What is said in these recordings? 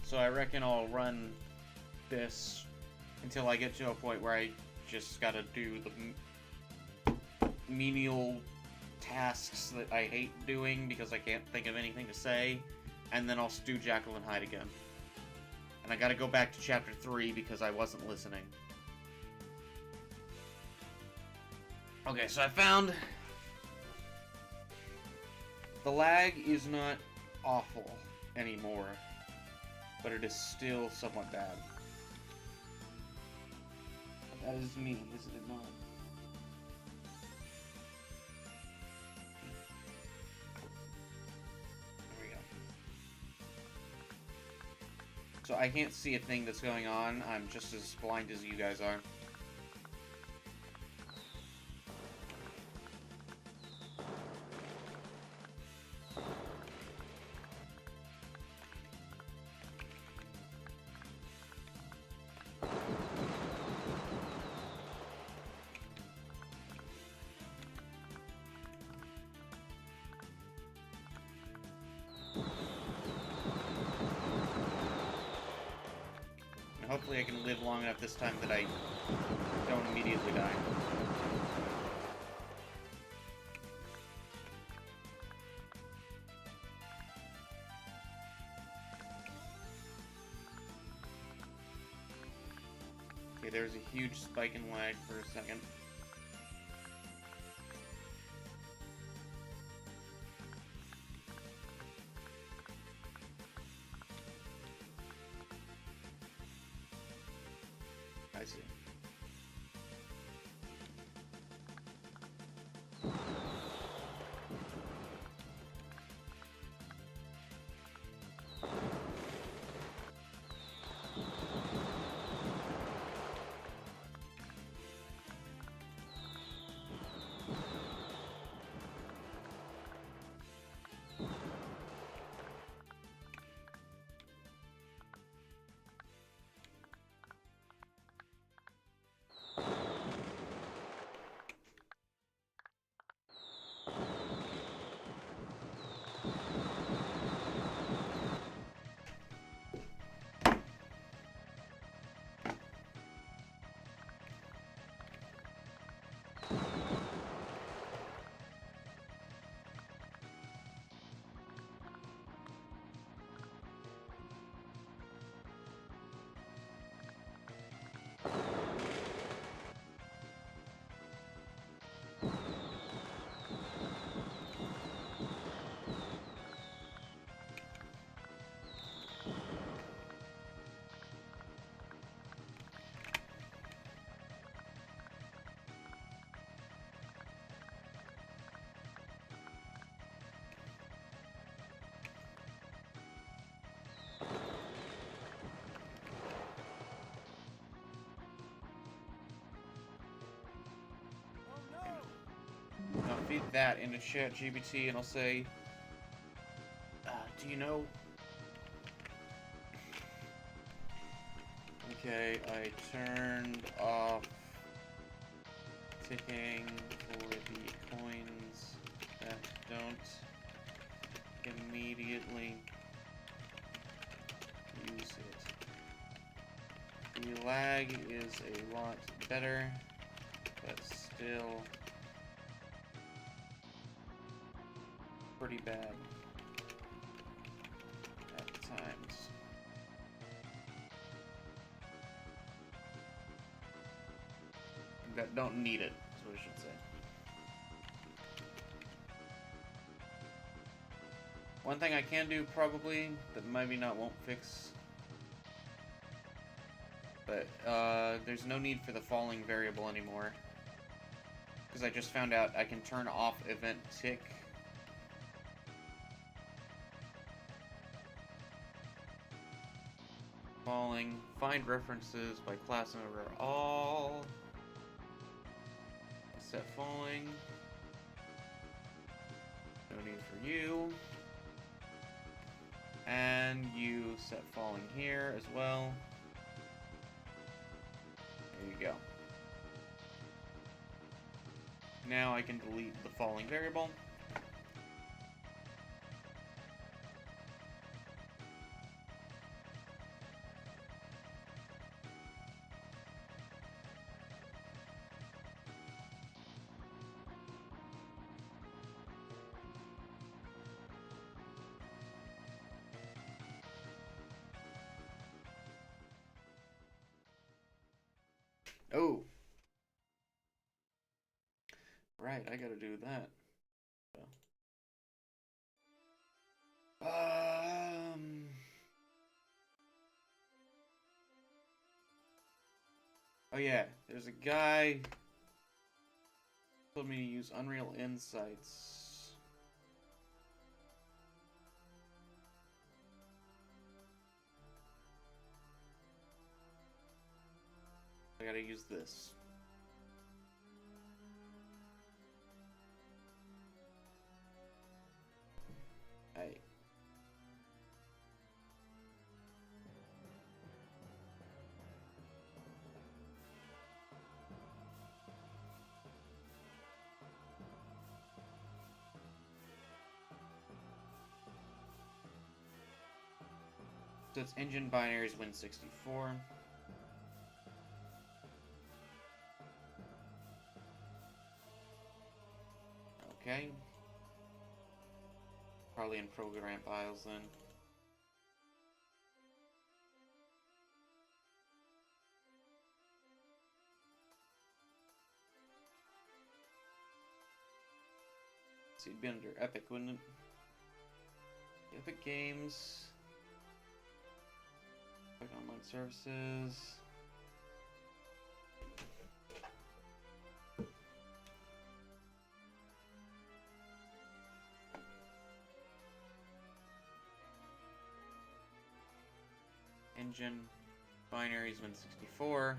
So I reckon I'll run this until I get to a point where I just gotta do the menial tasks that I hate doing because I can't think of anything to say, and then I'll do Jekyll and Hyde again. And I gotta go back to chapter 3 because I wasn't listening. Okay, so I found... The lag is not awful anymore, but it is still somewhat bad. That is me, is it not? There we go. So I can't see a thing that's going on. I'm just as blind as you guys are. Hopefully I can live long enough this time that I don't immediately die. Okay, there's a huge spike in lag for a second. I see. I'll feed that into ChatGPT and I'll say, do you know... Okay, I turned off ticking for the coins that don't immediately use it. The lag is a lot better, but still pretty bad at times. That don't need it, is what I should say. One thing I can do probably that maybe not won't fix, but there's no need for the falling variable anymore, because I just found out I can turn off event tick. Falling, find references by class member all. Set falling. No need for you. And you set falling here as well. There you go. Now I can delete the falling variable. Oh. Right, I gotta do that. Oh yeah, there's a guy told me to use Unreal Insights. I gotta use this. Hey. So it's engine binaries Win64. Okay. Probably in program files then. So it'd be under Epic, wouldn't it? Epic Games. Epic Online Services. Engine binaries Win64.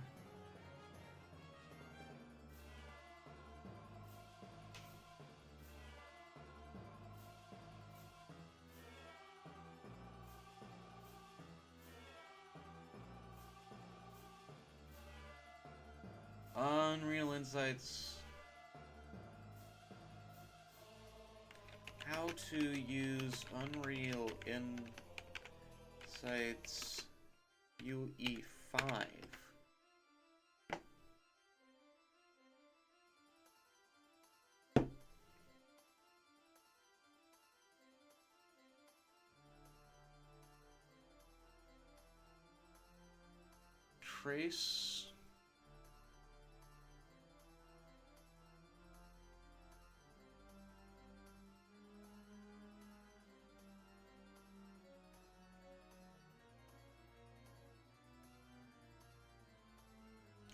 Unreal Insights. How to use Unreal Insights UE5. Trace.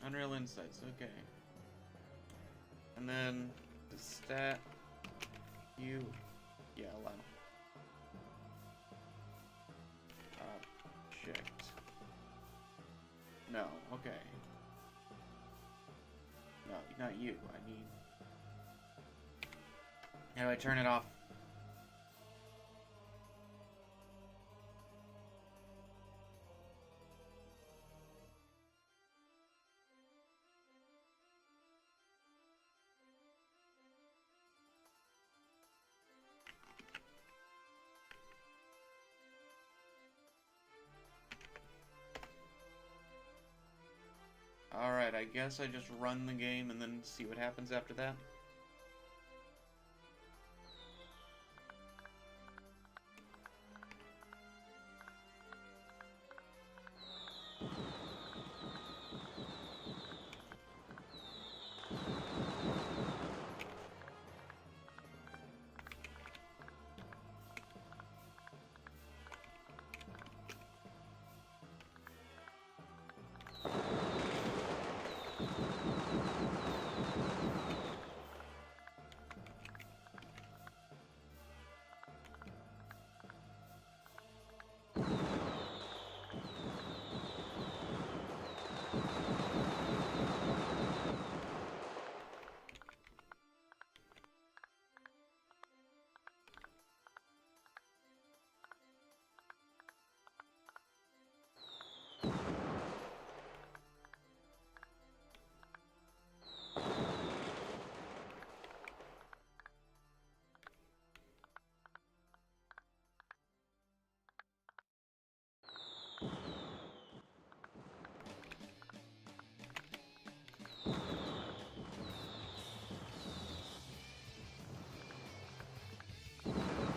Unreal Insights, okay. And then the stat allow. Object. No, okay. No, not you. I need. How do I turn it off? Alright, I guess I just run the game and then see what happens after that.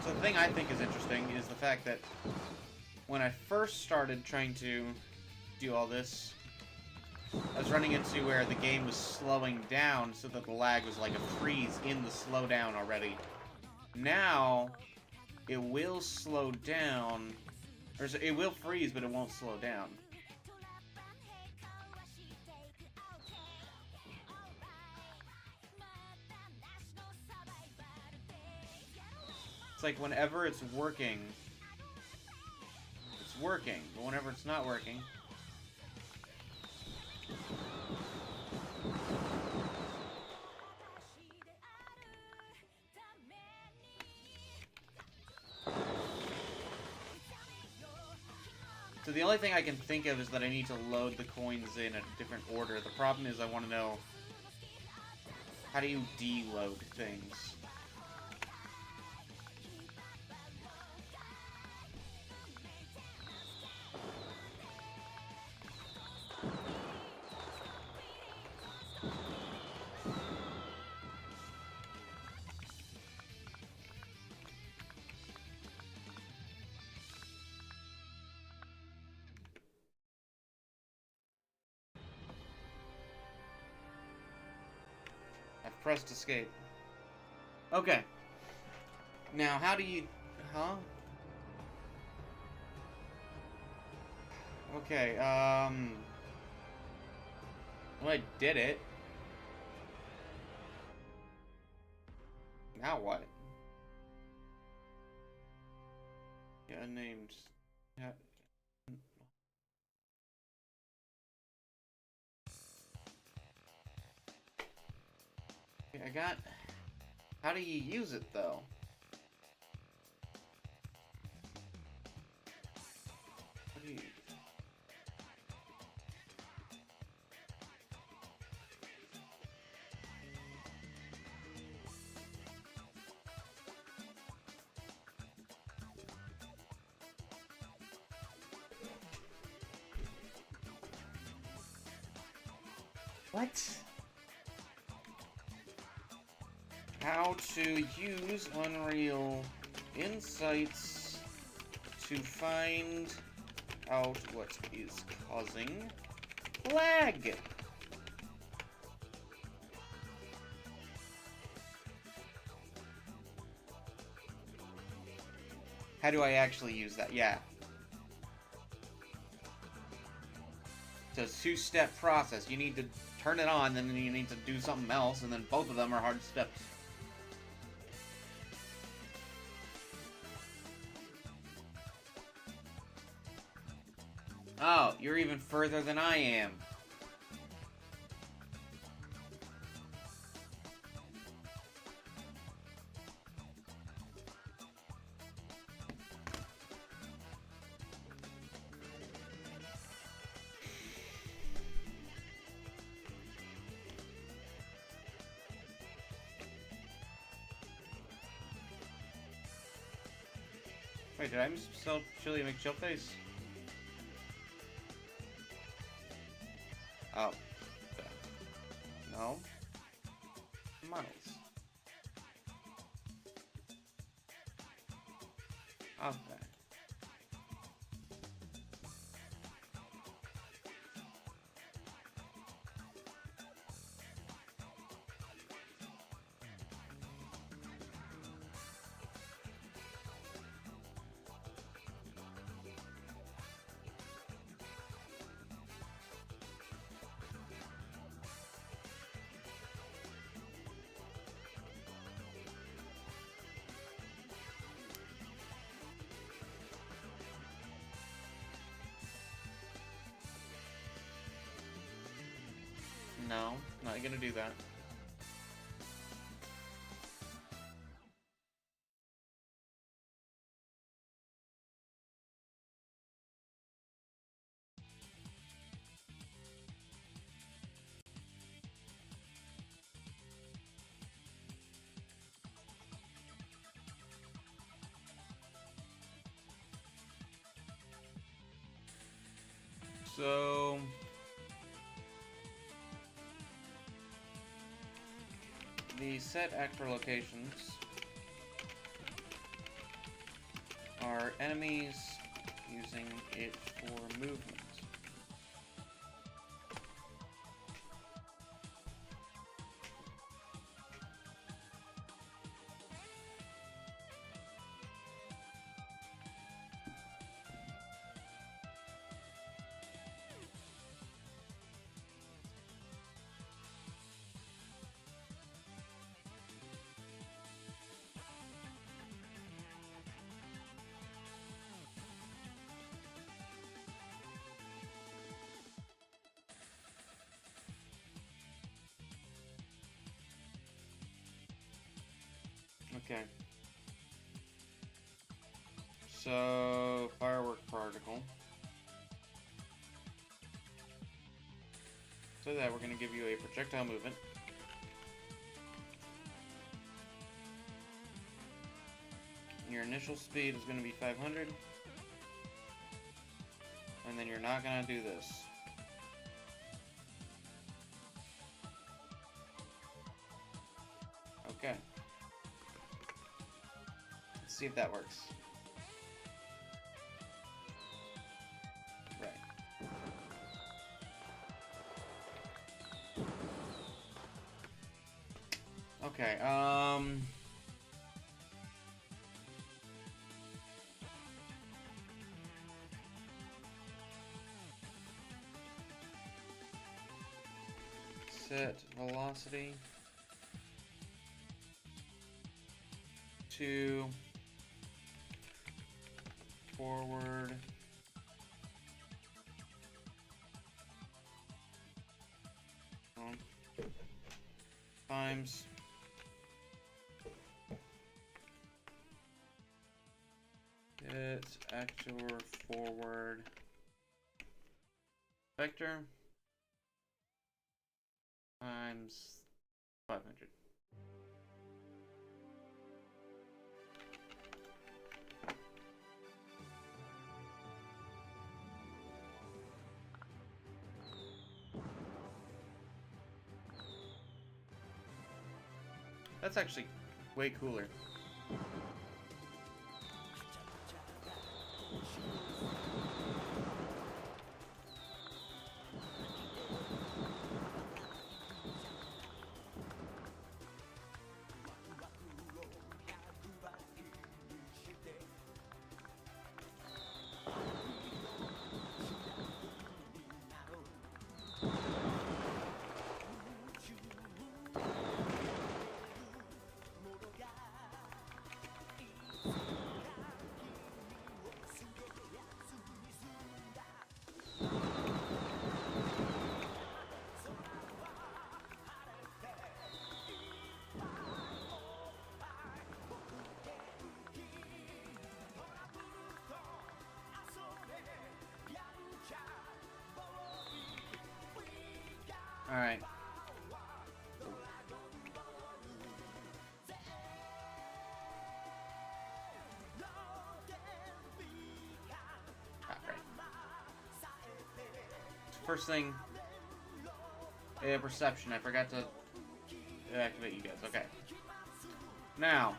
So the thing I think is interesting is the fact that when I first started trying to do all this, I was running into where the game was slowing down so that the lag was like a freeze in the slowdown already. Now, it will slow down, or it will freeze, but it won't slow down. It's like whenever it's working, but whenever it's not working... So the only thing I can think of is that I need to load the coins in a different order. The problem is I want to know, how do you deload things? I've pressed escape. Okay. Now, how do you... Huh? Okay, well, I did it. Now what? Yeah, named... Yeah. Okay, I got... How do you use it, though? How do you... What? How to use Unreal Insights to find out what is causing lag. How do I actually use that? Yeah. It's a two-step process. You need to turn it on, then you need to do something else, and then both of them are hard steps. Oh, you're even further than I am. Wait, did I misspell Chili McChillface? Oh. No. Miles. Okay. No, not gonna do that. So... the set actor locations are enemies using it for movement. Okay. So, firework particle. So that we're going to give you a projectile movement. Your initial speed is going to be 500. And then you're not going to do this. Okay. Let's see if that works. Right. Okay, set velocity to forward times its actual forward vector times 500. That's actually way cooler. Alright. Right. First thing, perception. I forgot to activate you guys. Okay. Now,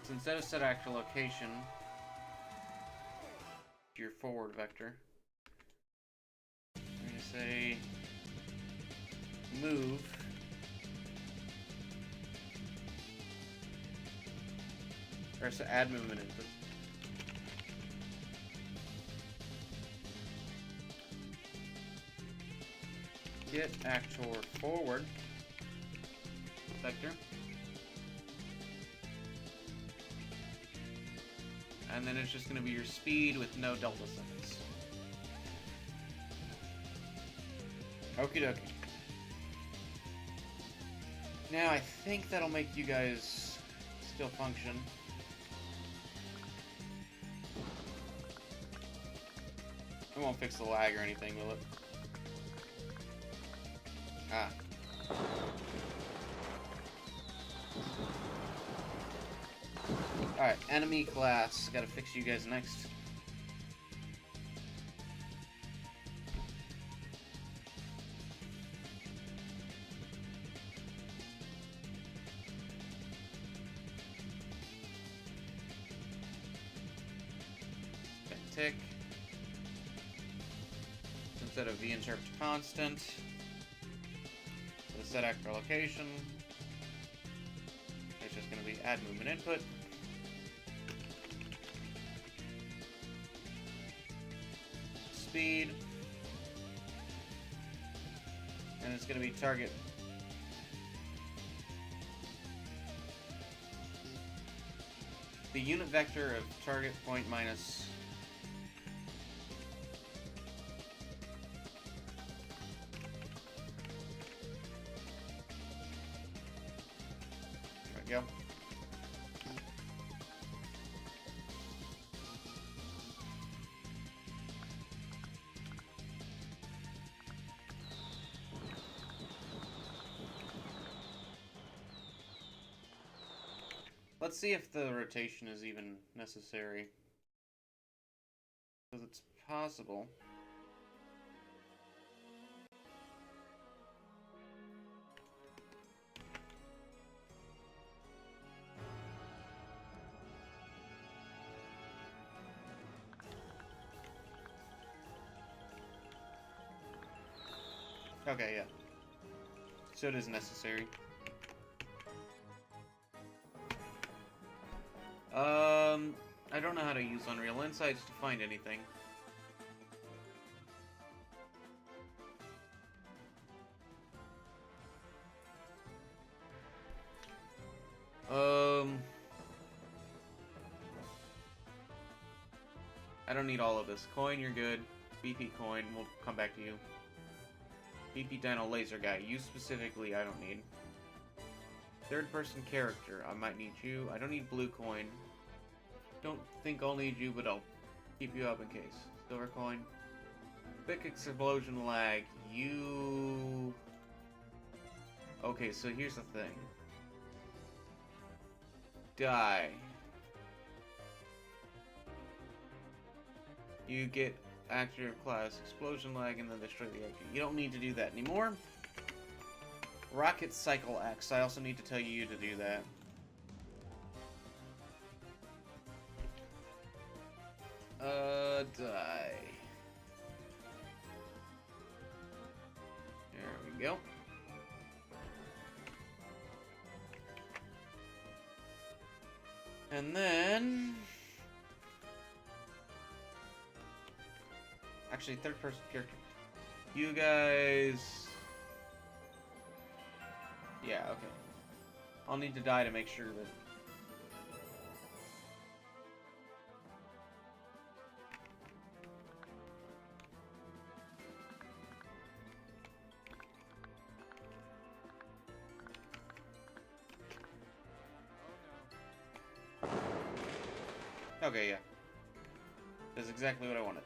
so instead of set actual location, your forward vector, I'm going to say move or so add movement input. Get actual forward vector. And then it's just going to be your speed with no delta seconds. Okie dokie. Now I think that'll make you guys still function. It won't fix the lag or anything, will it? Ah. Alright, enemy class. Gotta fix you guys next. Okay, tick. Instead of v interrupt constant, for the set actor location, it's just going to be add movement input. Speed, and it's going to be target. The unit vector of target point minus Let's see if the rotation is even necessary. Because it's possible. Okay, yeah. So it is necessary. I don't know how to use Unreal Insights to find anything. I don't need all of this. Coin, you're good. BP coin, we'll come back to you. BP Dino Laser Guy, you specifically, I don't need. Third person character, I might need you. I don't need blue coin. Don't think I'll need you, but I'll keep you up in case. Silver coin. Quick explosion lag, you... Okay, so here's the thing. Die. You get actor class explosion lag and then destroy the actor. You don't need to do that anymore. Rocket Cycle X. I also need to tell you to do that. Die. There we go. And then... Actually, third person character. You guys... Yeah, okay. I'll need to die to make sure that... Okay, yeah. That's exactly what I wanted to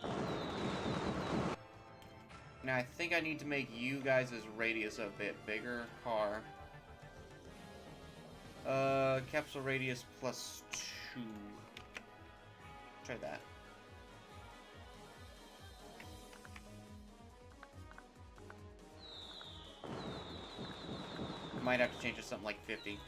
do. Now, I think I need to make you guys' radius a bit bigger. Car. Capsule radius plus 2. Try that. Might have to change to something like 50.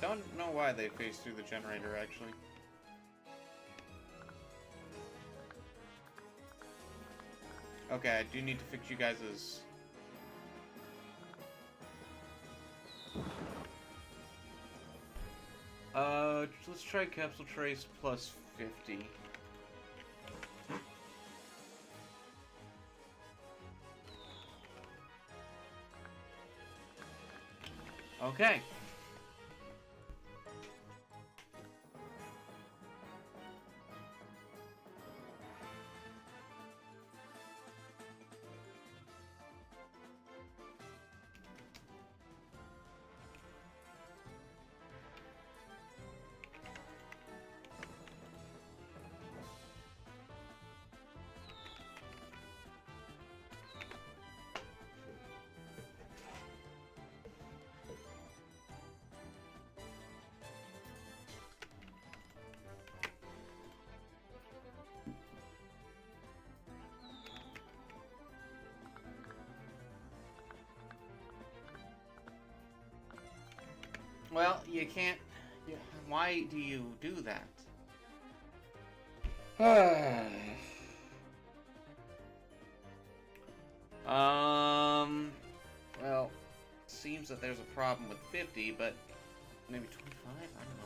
Don't know why they phase through the generator, actually. Okay, I do need to fix you guys'... let's try Capsule Trace plus 50. Okay. Well, you can't... Yeah, why do you do that? Well, seems that there's a problem with 50, but maybe 25? I don't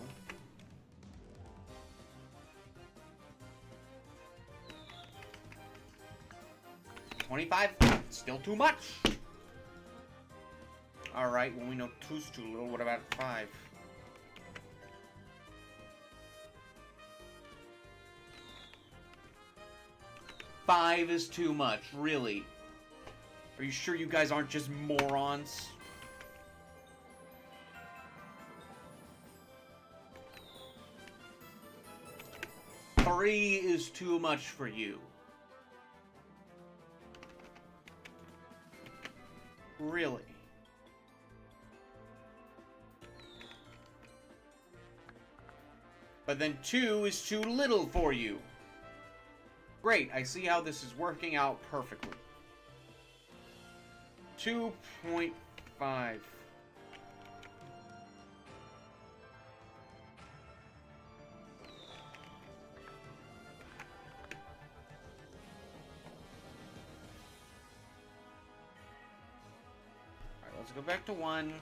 know. 25, still too much. Alright, well we know 2's too little, what about 5? Five is too much, really? Are you sure you guys aren't just morons? Three is too much for you. Really? But then 2 is too little for you. Great, I see how this is working out perfectly. 2.5. Alright, let's go back to 1.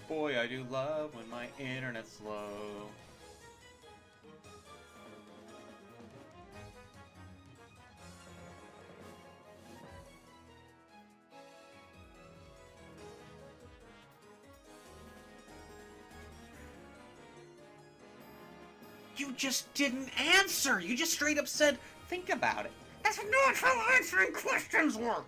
Boy, I do love when my internet's slow. You just didn't answer! You just straight up said, think about it. That's not how answering questions work!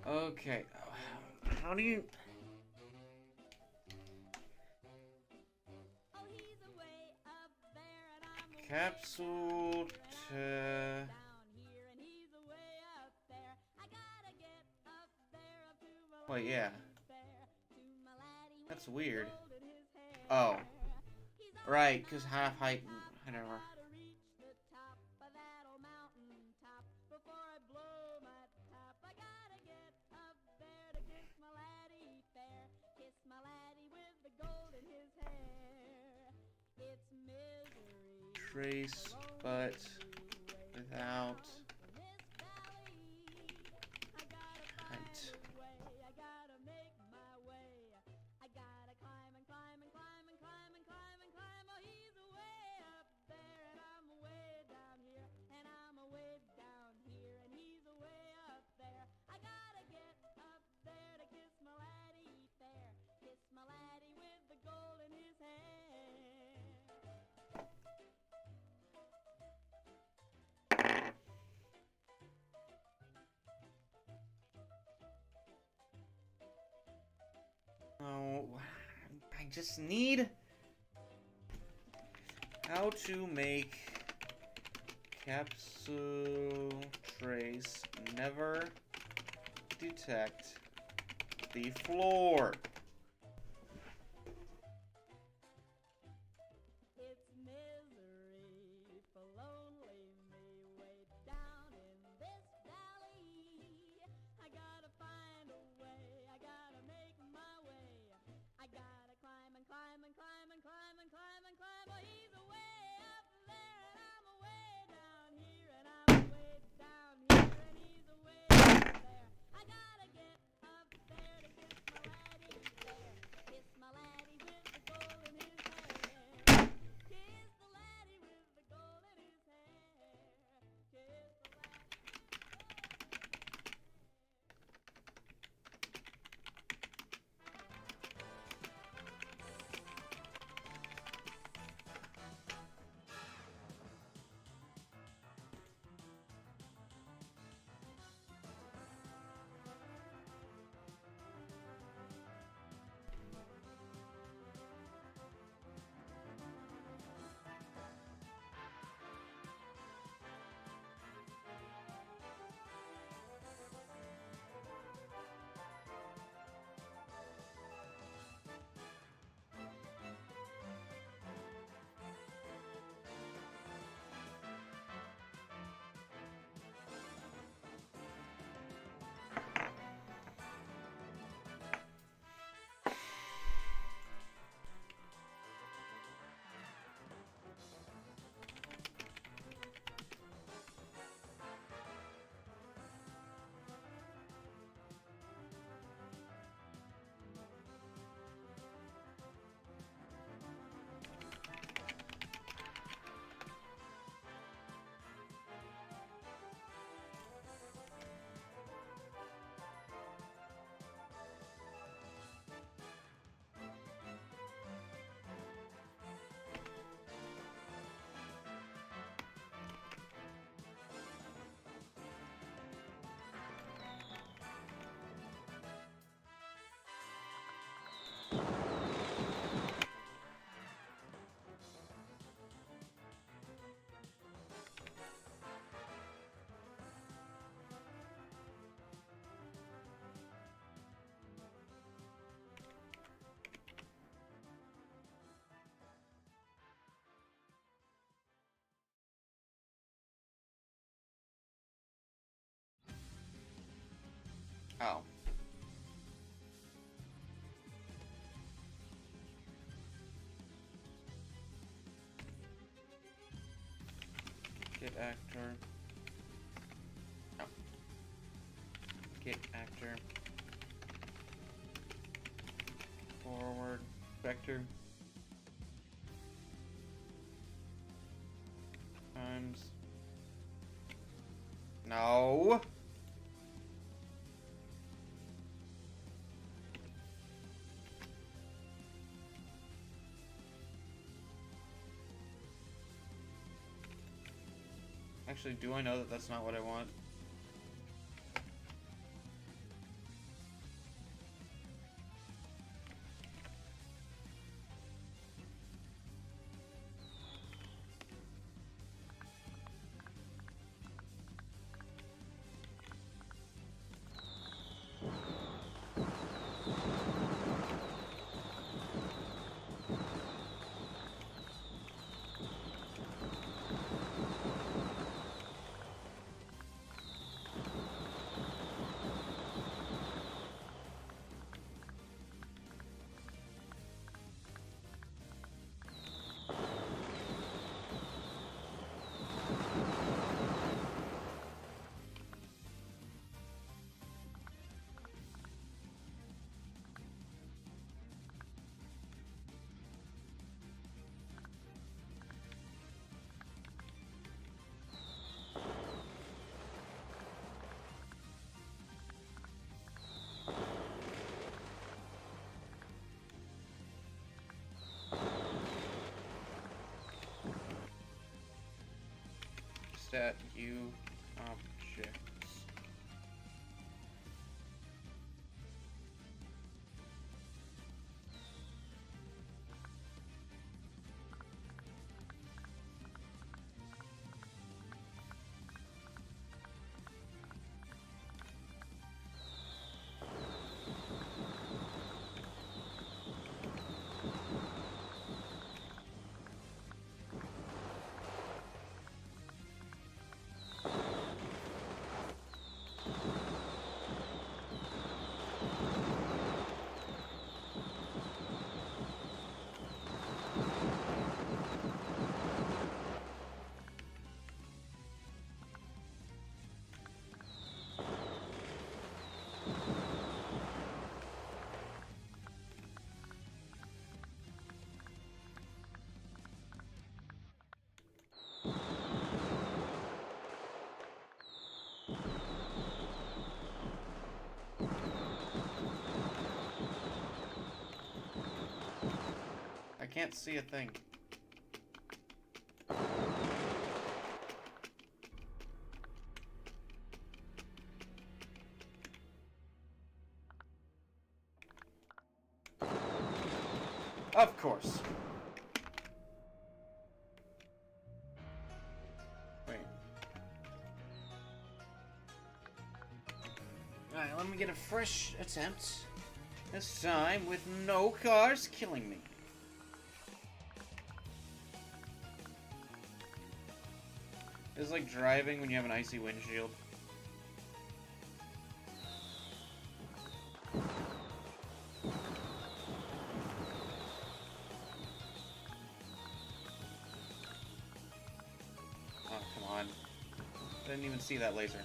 Okay. How do you... Capsule to... Wait, yeah. That's weird. Oh. Right, because half height... Whatever. Trace, but without height. Oh, I just need how to make capsule trace never detect the floor. Oh. Get actor. Oh. Get actor. Forward. Vector. Times. No. Actually, do I know that that's not what I want? Stat U objects. I can't see a thing. Of course. Wait. Alright, let me get a fresh attempt. This time with no cars killing me. It's like driving when you have an icy windshield. Oh, come on. I didn't even see that laser.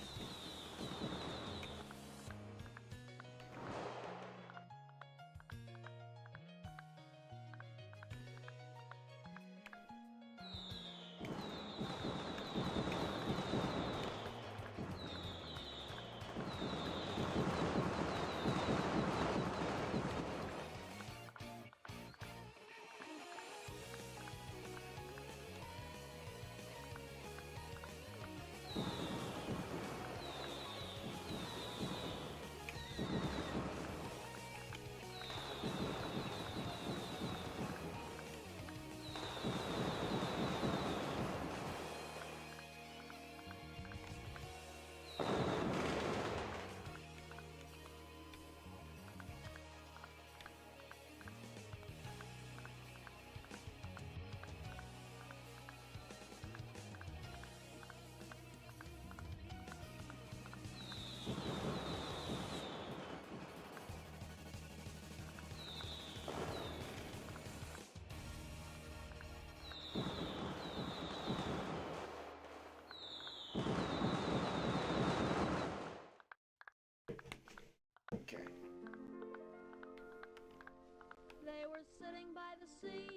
was sitting by the sea,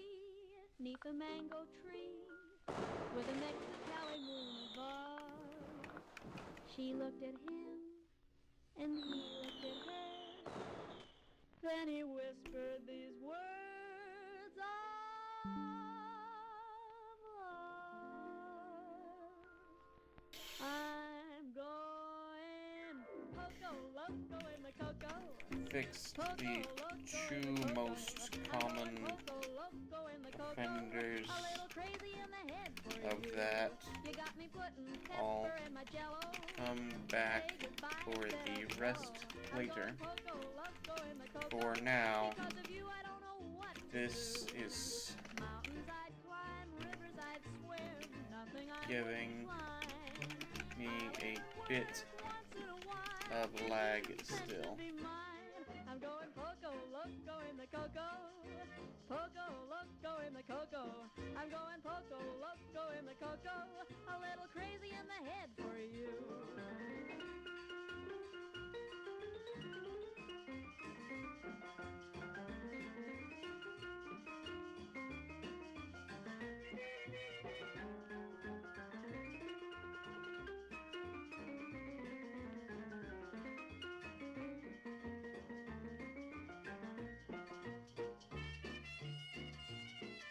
'neath a mango tree, with a Mexicali moon above. She looked at him, and he looked at her. Then he whispered these words of love. I'm going Poco Loco in the cocoa. Fixed the two most common offenders of that. I'll come back for the rest later. For now, this is giving me a bit of lag still. I'm going Poco Loco in the cocoa. Poco Loco in the cocoa. I'm going Poco Loco in the cocoa. A little crazy in the head for you.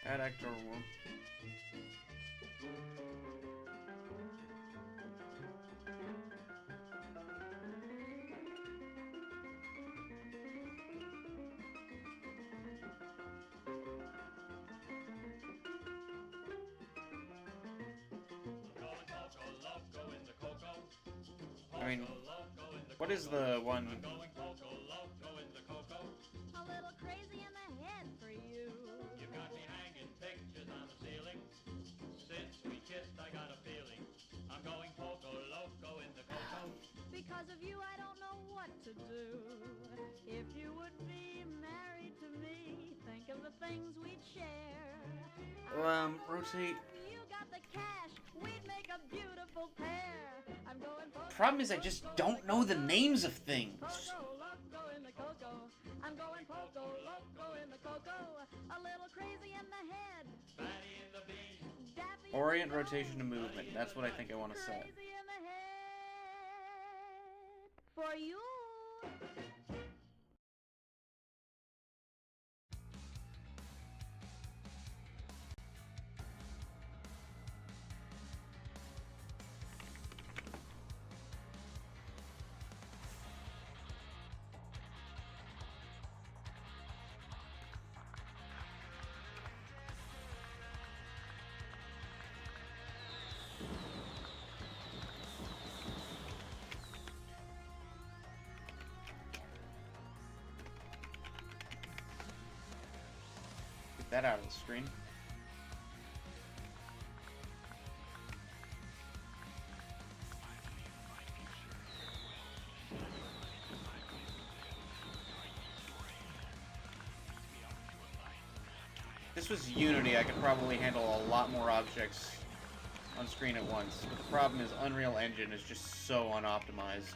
Add actor one. I mean, what is the one? A little crazy in the head for you. You've got me hanging pictures on the ceiling. Since we kissed, I got a feeling. I'm going Poco Loco in the cocoa. Because of you, I don't know what to do. If you would be married to me, think of the things we'd share. Rotate. You got the cash, we'd make a beautiful pair. I'm going Poco Problem is, I just don't know the names of things. Poco Loco in the cocoa. I'm going Poco Loco in the cocoa. A little crazy in the head. Fatty in the bean. Daffy Orient rotation to movement. That's what I think I want to set. crazy in the head. For you. Get that out of the screen. If this was Unity, I could probably handle a lot more objects on screen at once, but the problem is Unreal Engine is just so unoptimized.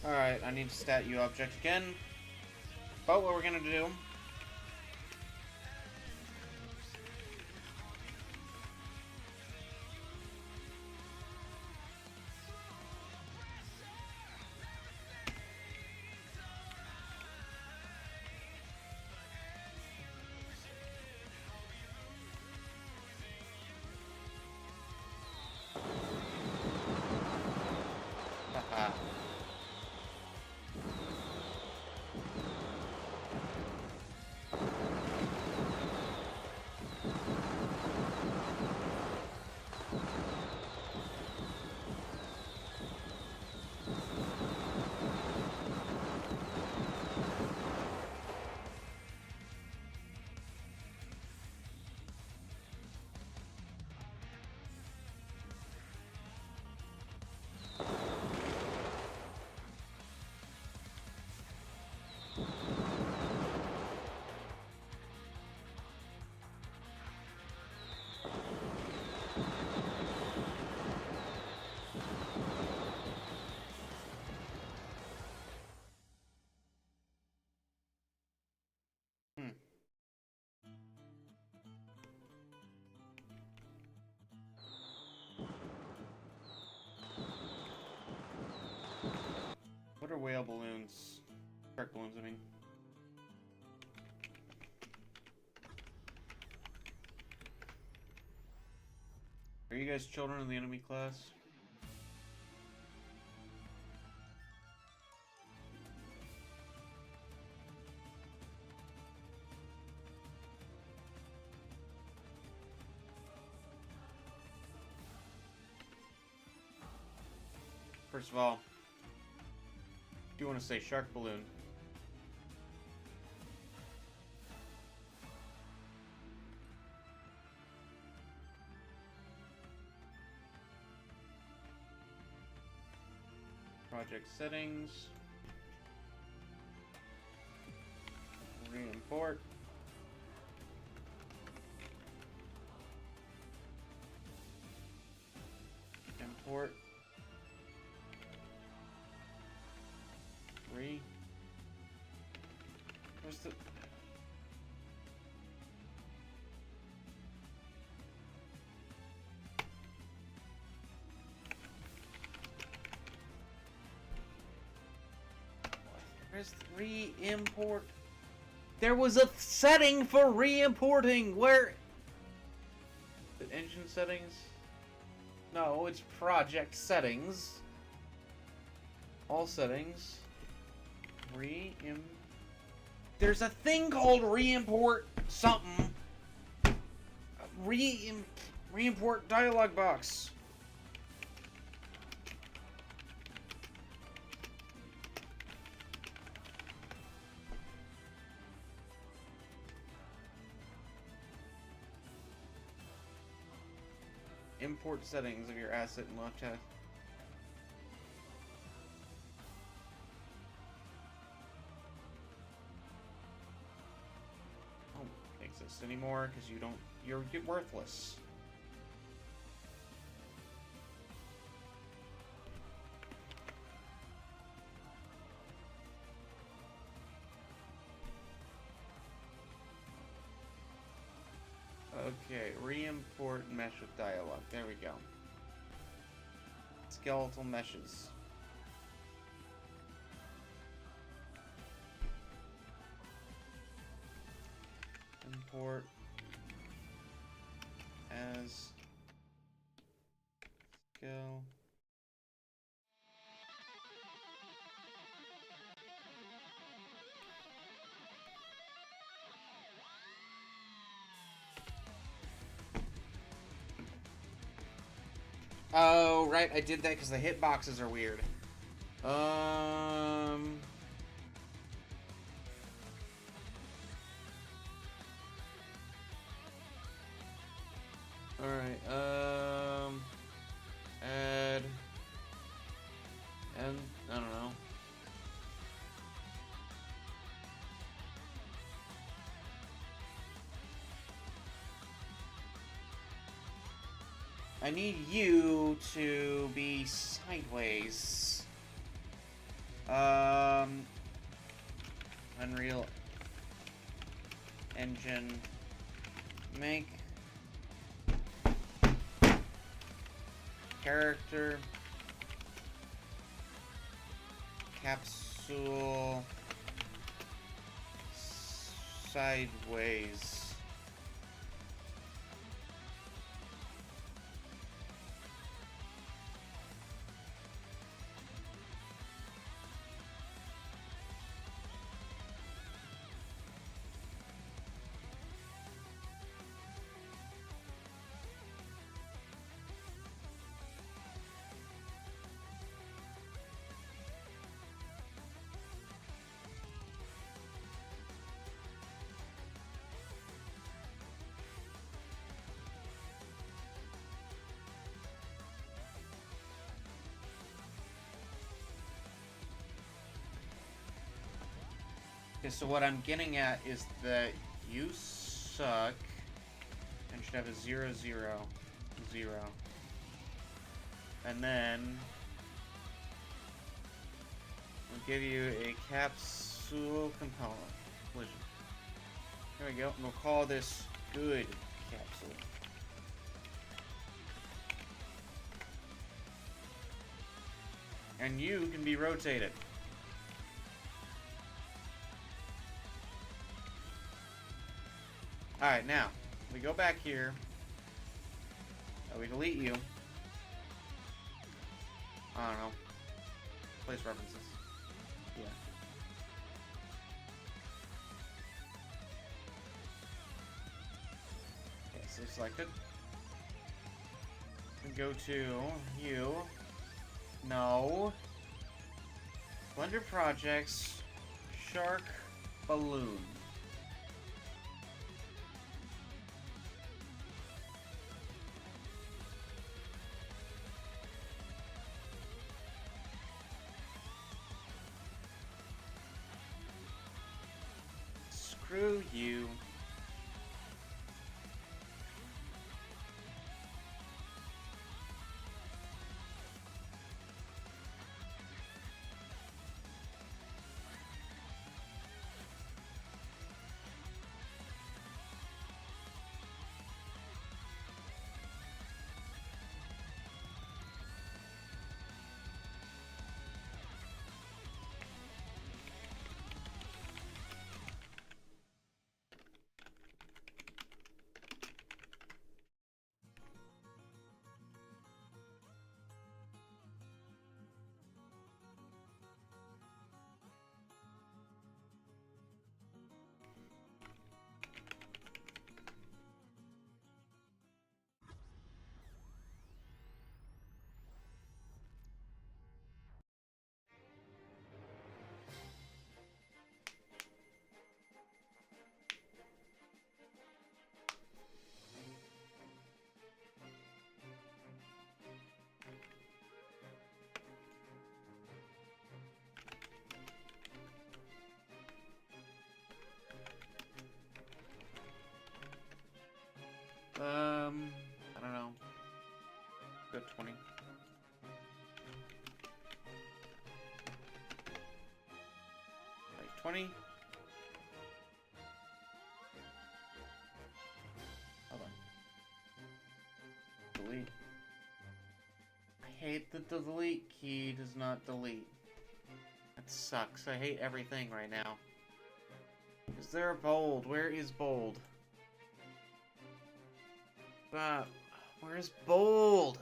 Alright, I need to stat you object again. But what we're gonna do... Haha. What are whale balloons? Shark balloons, I mean. Are you guys children of the enemy class? First of all, do you want to say shark balloon? Project settings. Re-import. Import. Where's the... Where's the re-import? There was a setting for re-importing! Where... The engine settings? No, it's project settings. All settings. There's a thing called re-import something. Re-import dialog box. Import settings of your asset and left hand. Exist anymore because you're worthless. Okay, re-import mesh with dialogue. There we go. Skeletal meshes. Import as skill. Oh, right, I did that because the hitboxes are weird. Alright, add, and, I don't know. I need you to be sideways. Unreal Engine, make character capsule sideways. Okay, so what I'm getting at is that you suck and should have a 0, 0, 0. And then we'll give you a capsule component. Collision. There we go. And we'll call this good capsule. And you can be rotated. Alright, now, we go back here. We delete you. I don't know. Place references. Yeah. Okay, so selected. We go to you. No. Blender Projects. Shark Balloon. Screw you. I don't know. Go 20. Like 20. Hold on. Delete. I hate that the delete key does not delete. That sucks. I hate everything right now. Is there a bold? Where is bold? Where's bold?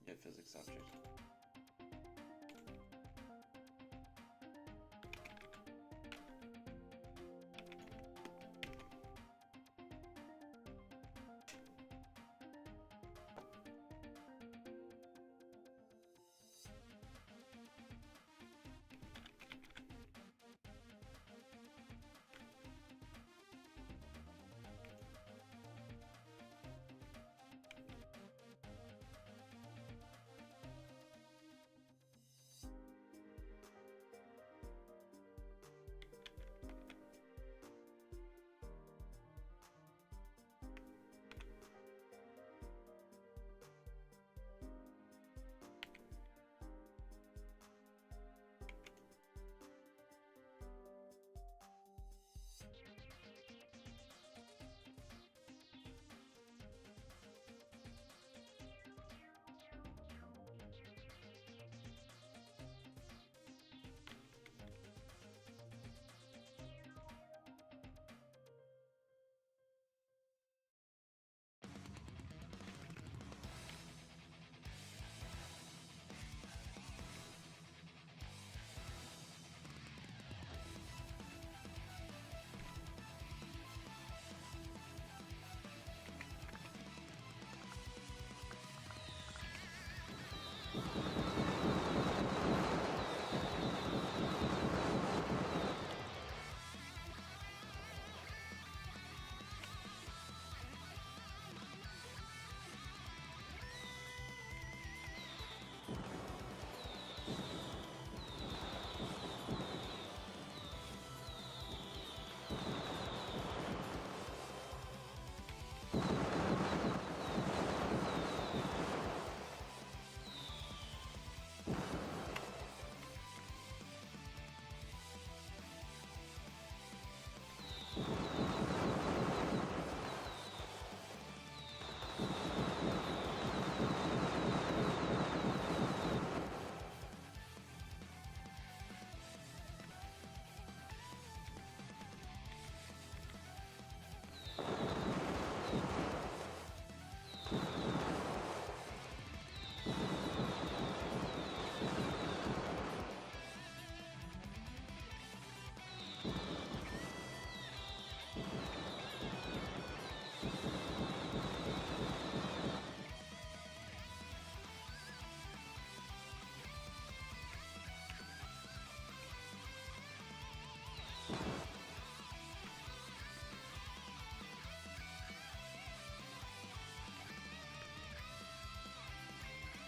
Yeah, physics subject.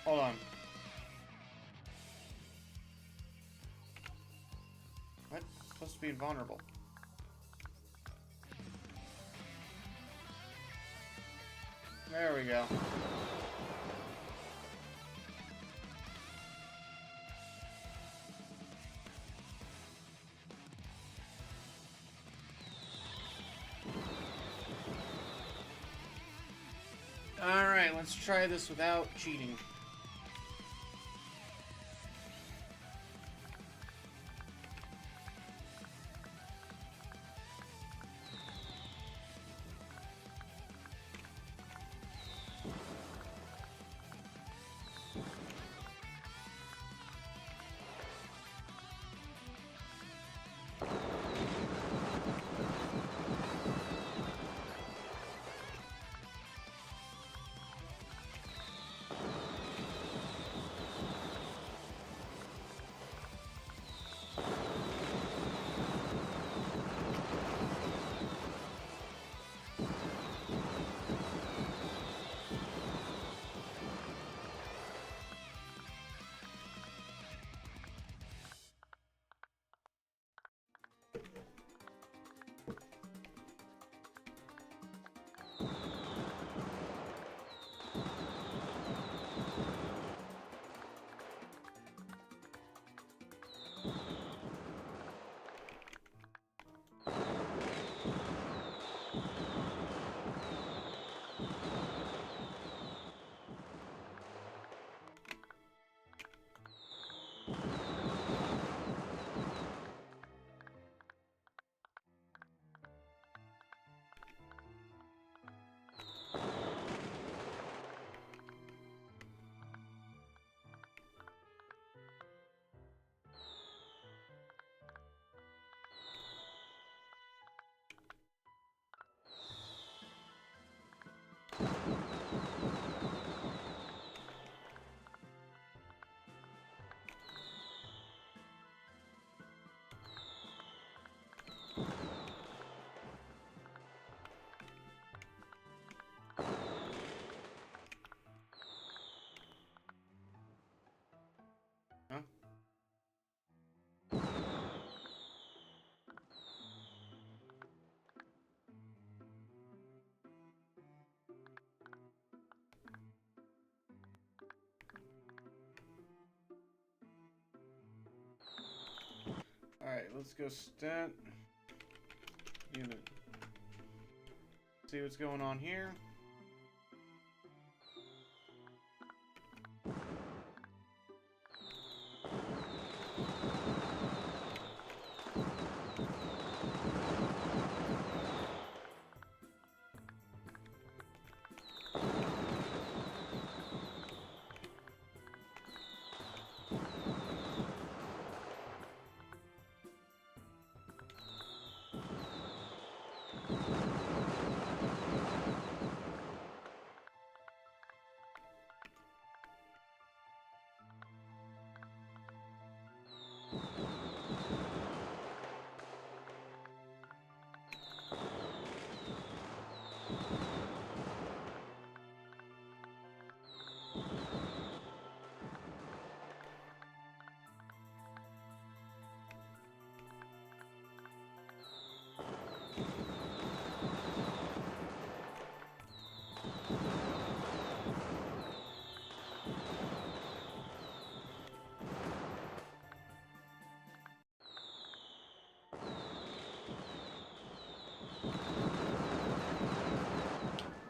Hold on. What? It's supposed to be invulnerable. There we go. Alright, let's try this without cheating. let's go stat unit. See what's going on here.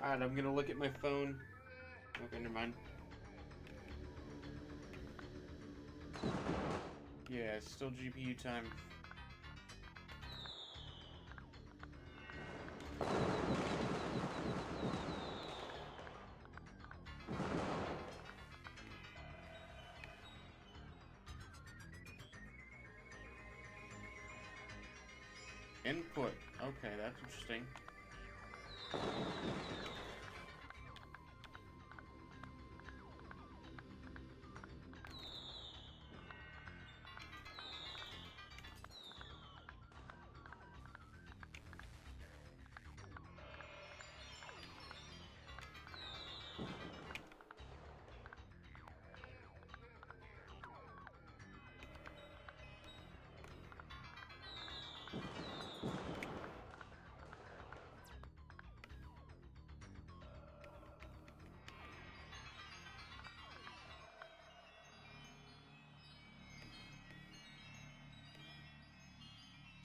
Alright, I'm gonna look at my phone. Okay, never mind. Yeah, it's still GPU time. Input. Okay, that's interesting.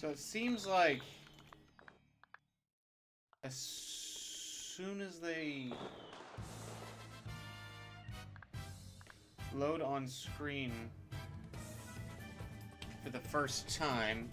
So it seems like as soon as they load on screen for the first time,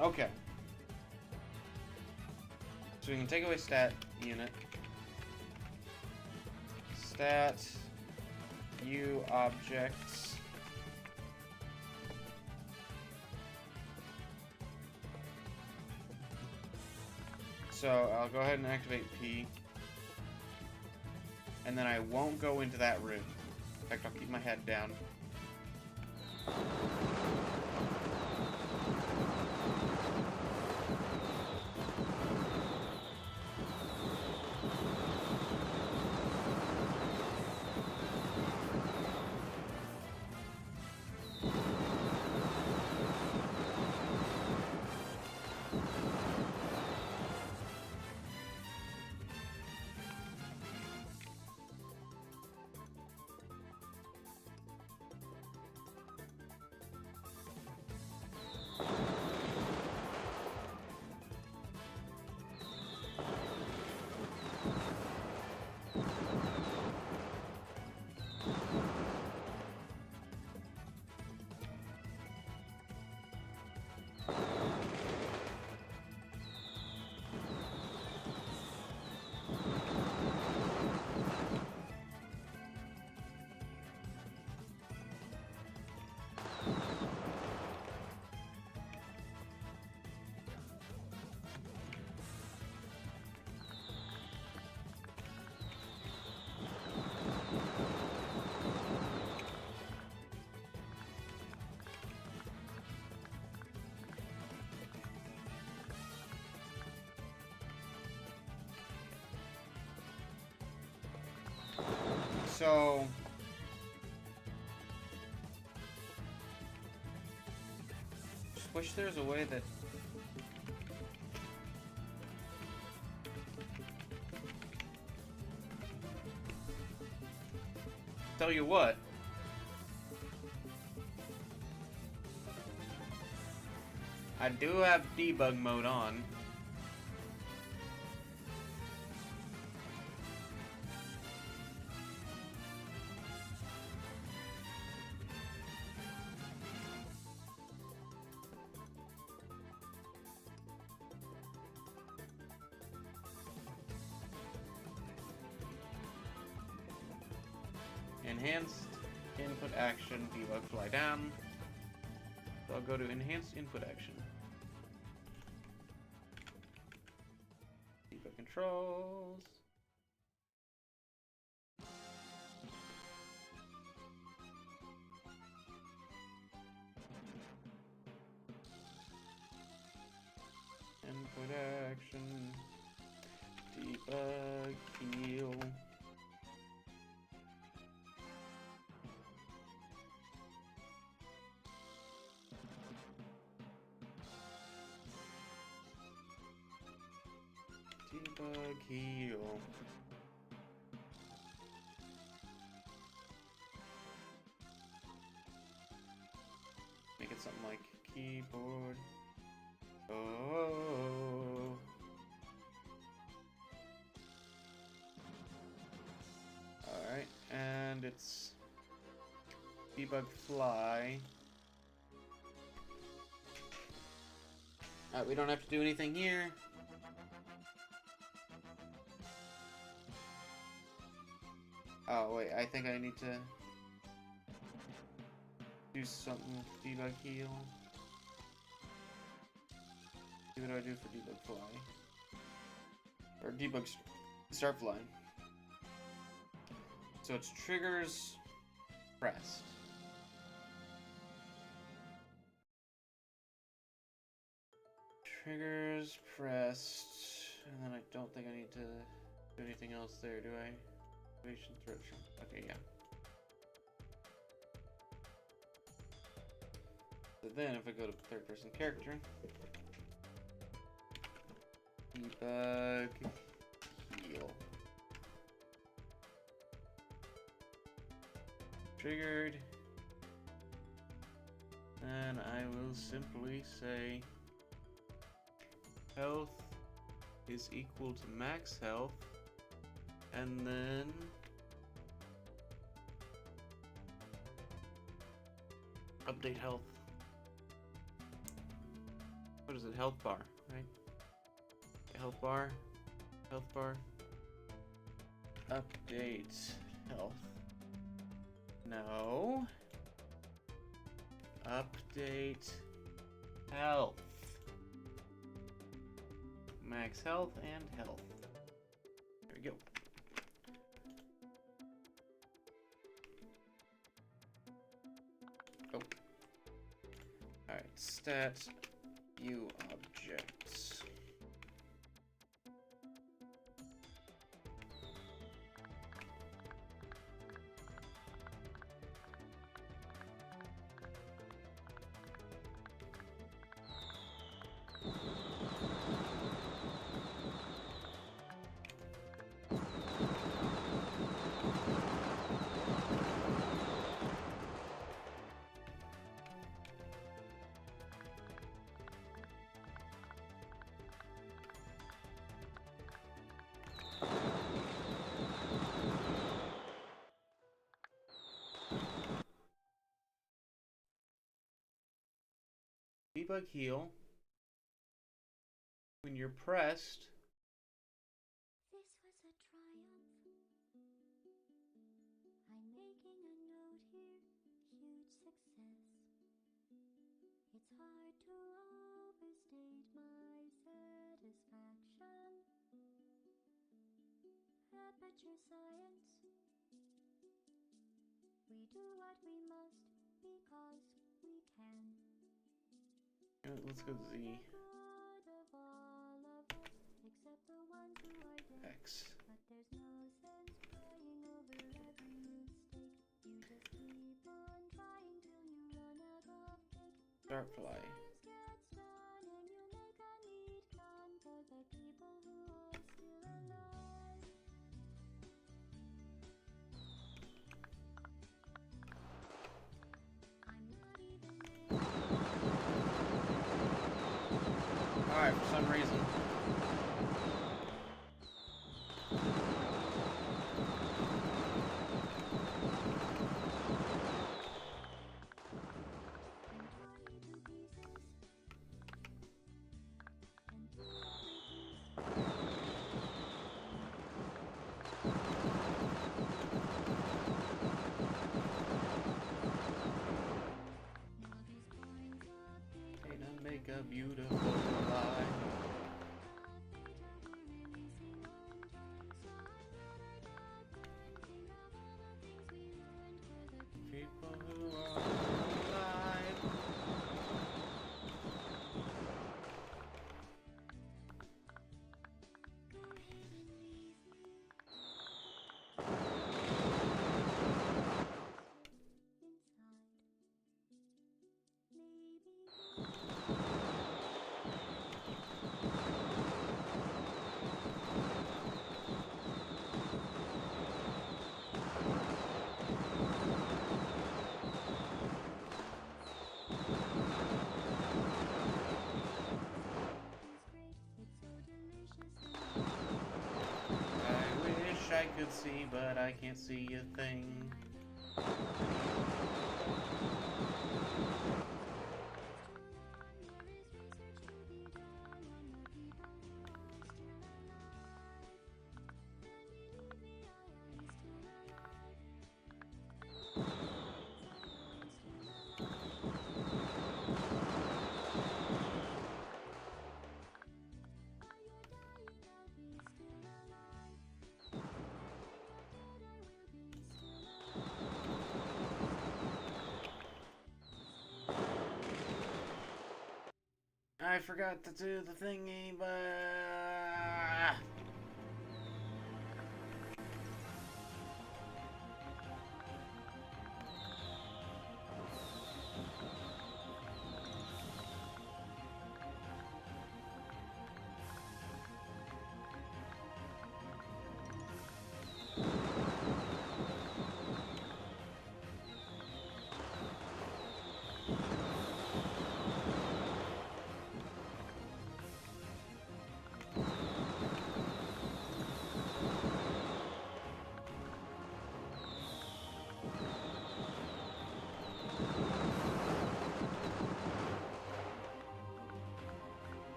okay. So we can take away stat unit. Stat U objects. So I'll go ahead and activate P. And then I won't go into that room. In fact, I'll keep my head down. So just wish there's a way that tell you what. I do have debug mode on. Enhanced input action, debug fly down. So I'll go to enhanced input action. Debug controls. Input action. Debug heal. Debug heal. Make it something like keyboard. Oh. Alright, and it's debug fly. Alright, we don't have to do anything here. Oh wait, I think I need to do something with debug heal. See what do I do for debug fly? Or debug start fly. So it's triggers pressed. Triggers pressed, and then I don't think I need to do anything else there, do I? Activation threshold. Okay, yeah. So then if I go to third person character, debug heal. Triggered. And I will simply say health is equal to max health, and then update health. What is it? Health bar, right? Health bar. Health bar. Update health. No. Update health. Max health and health. There we go. Oh. Alright, stat view objects. Debug heal. When you're pressed. This was a triumph. I'm making a note here, huge success. It's hard to overstate my satisfaction. Aperture science. We do what we must because we can. Let's go Z. Good of all of us, except the ones who are dead. X. But there's no sense crying over every Dartfly. Alright, for some reason. Make a beautiful life. People who are alive. I could see, but I can't see a thing. I forgot to do the thingy, but...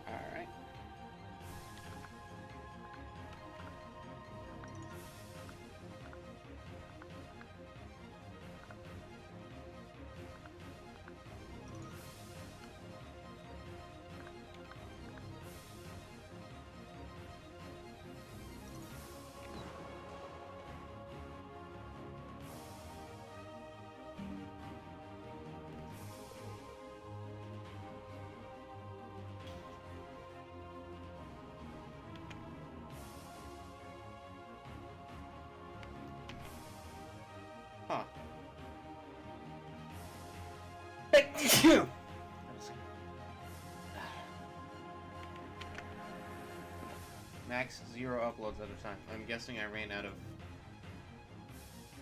Alright. Huh. Max 0 uploads at a time. I'm guessing I ran out of...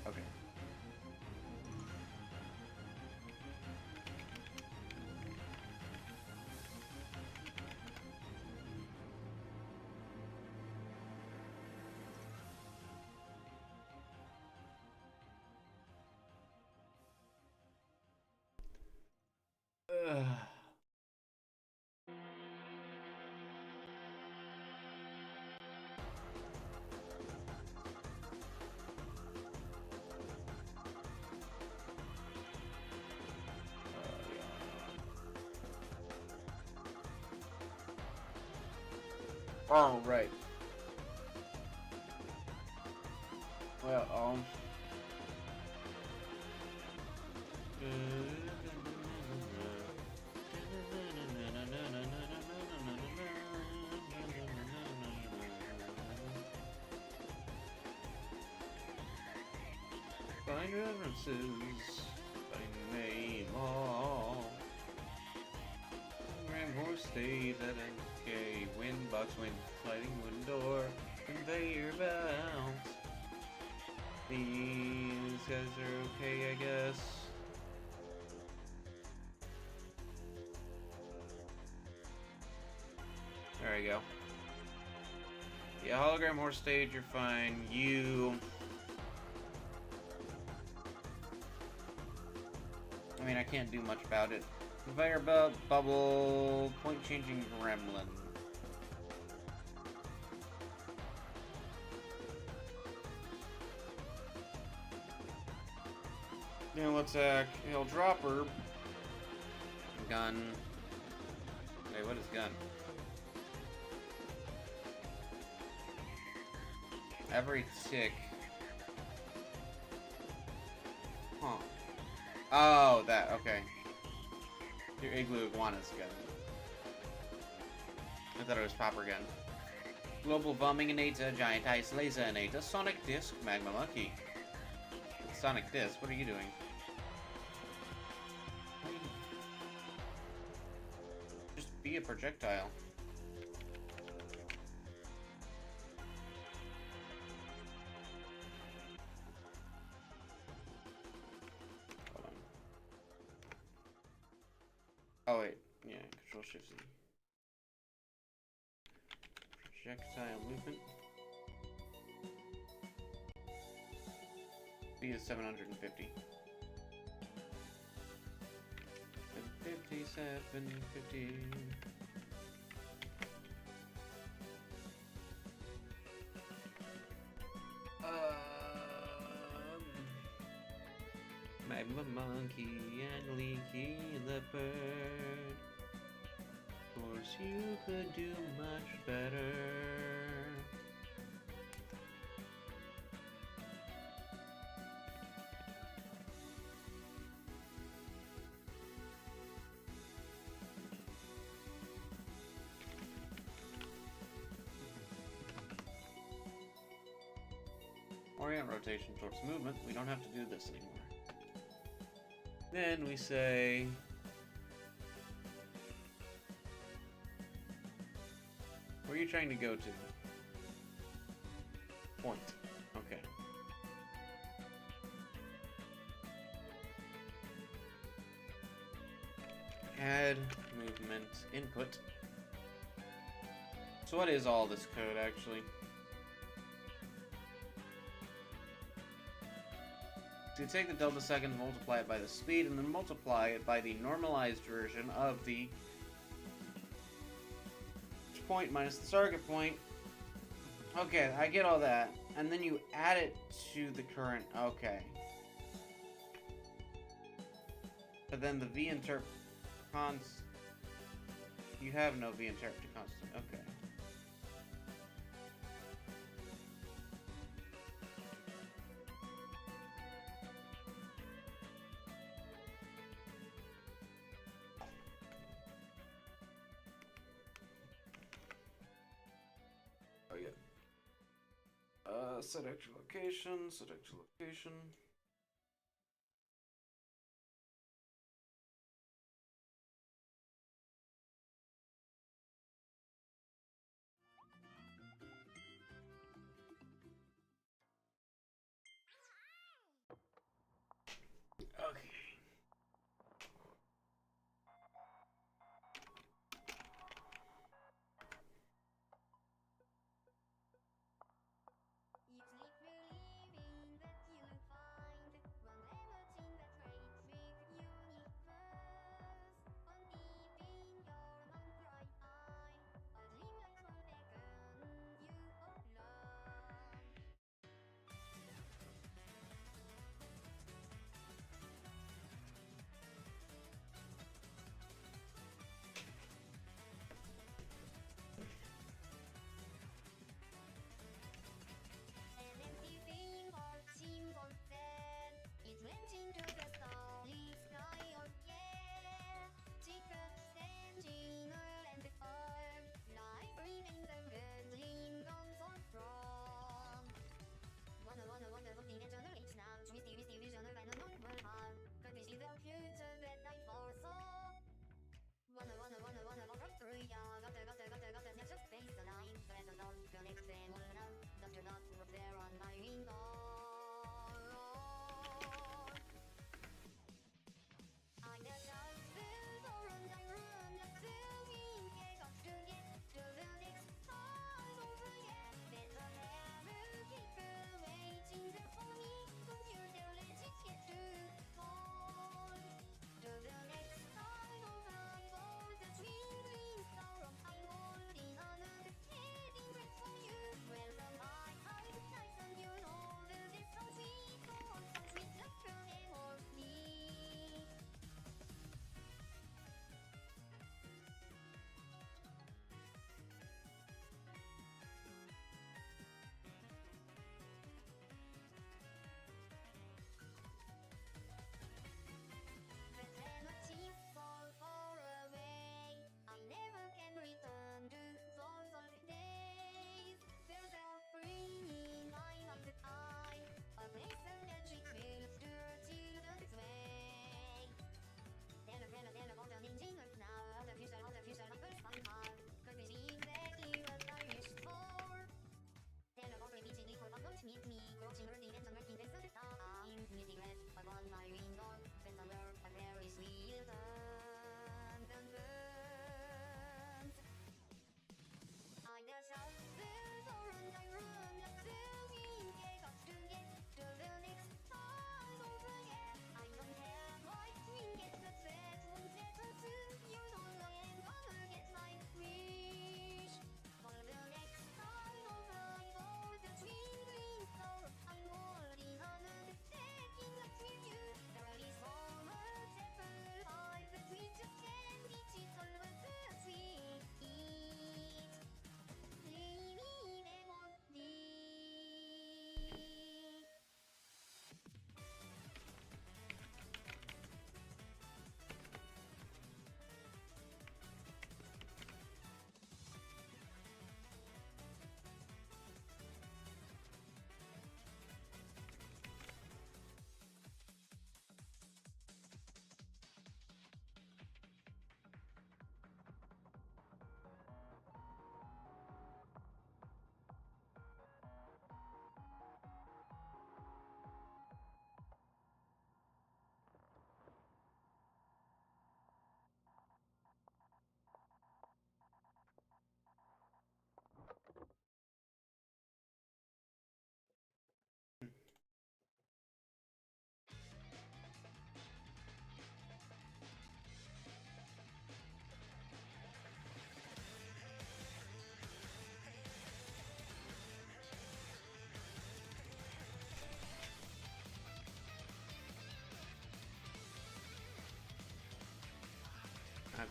Okay. Oh, right. Well, find references, find name all. Ram horse stays at NK, wind box, wind, sliding wind door, conveyor bounce. These guys are okay, I guess. There we go. Yeah, hologram horse stage, you're fine. I mean, I can't do much about it. Conveyor bubble, point changing gremlin. Now let's Hail Dropper. Gun. Wait, what is gun? Every tick. Huh. Oh, that, okay. Your Igloo Iguana's gun. I thought it was proper gun. Global Vomininator, Giant Ice Laserinator, Sonic Disc, Magma Monkey. Sonic Disc, what are you doing? Just be a projectile. Hold on. Oh wait, yeah, Control Shift Z. Projectile movement. Speed is 750. 750. Magma Monkey and Leaky Leopard. Of course, you could do much better. Orient rotation towards movement. We don't have to do this anymore. Then we say... Where are you trying to go to? Point. Okay. Add movement input. So what is all this code actually? So you take the delta second, multiply it by the speed, and then multiply it by the normalized version of the point minus the target point. Okay, I get all that. And then you add it to the current. Okay. But then the v-interp const. You have no v-interp to constant. Okay. Oh yeah. Set actual location, set actual location. Okay.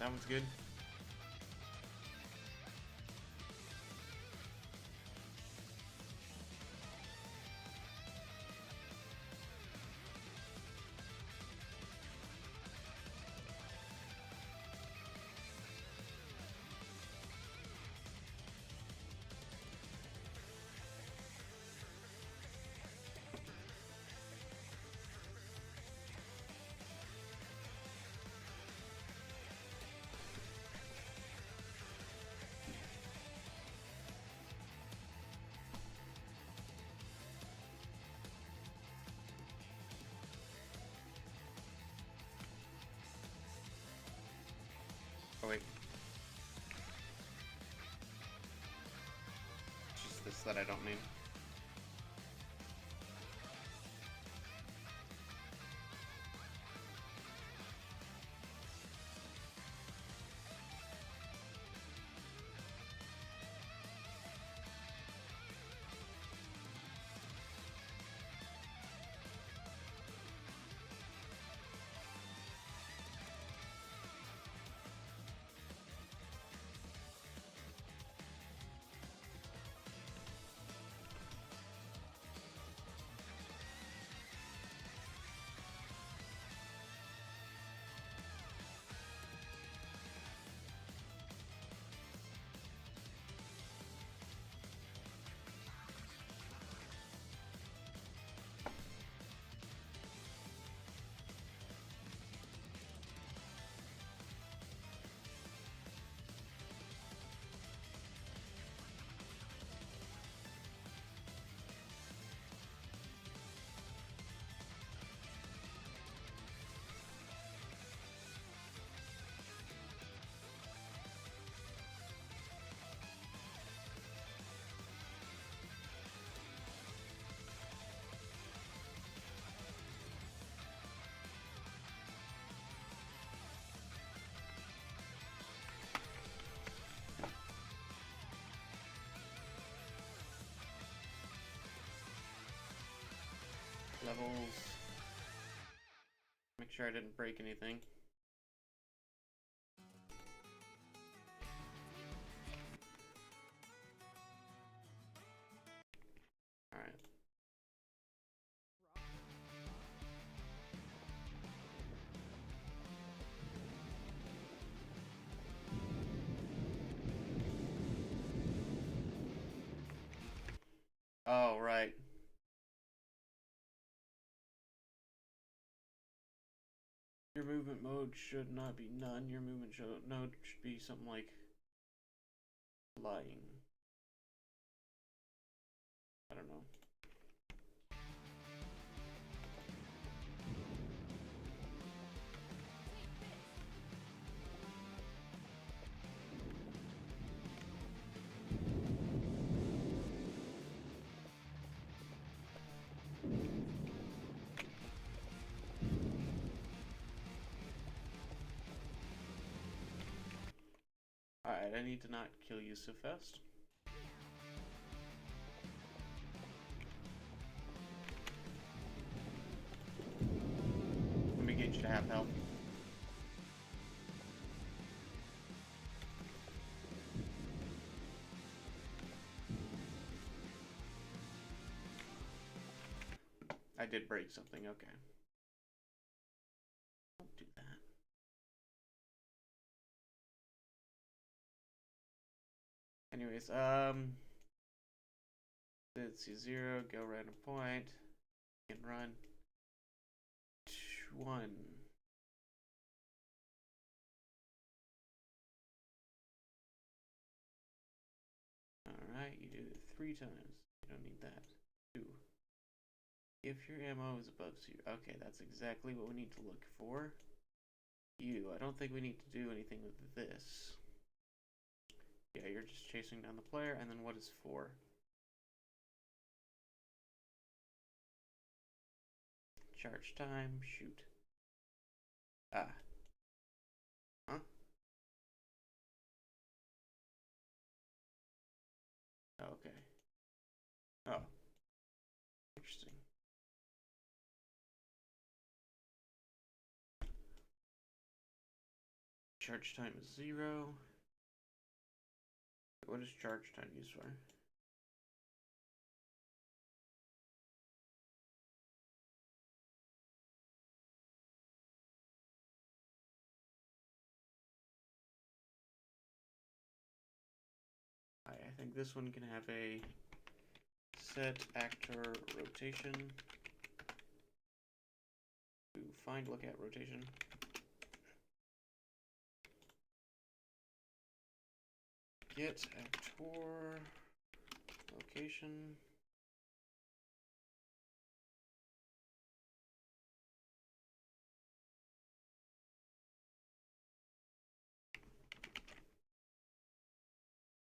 That one's good. Oh wait. It's just this that I don't need. Levels. Make sure I didn't break anything. Alright. Oh, right. Your movement mode should not be none. Your movement node should be something like flying. I don't know. Alright, I need to not kill you so fast. Let me get you to half health. I did break something, okay. Don't do that. Anyways, let's see, 0, go random point, and run. 1. Alright, you do it 3 times. You don't need that. 2. If your ammo is above 0. Okay, that's exactly what we need to look for. You, I don't think we need to do anything with this. Yeah, you're just chasing down the player, and then what is 4? Charge time, shoot. Ah. Huh? Okay. Oh. Interesting. Charge time is 0. What is charge time used for? I think this one can have a set actor rotation. To find look at rotation. Get actor location.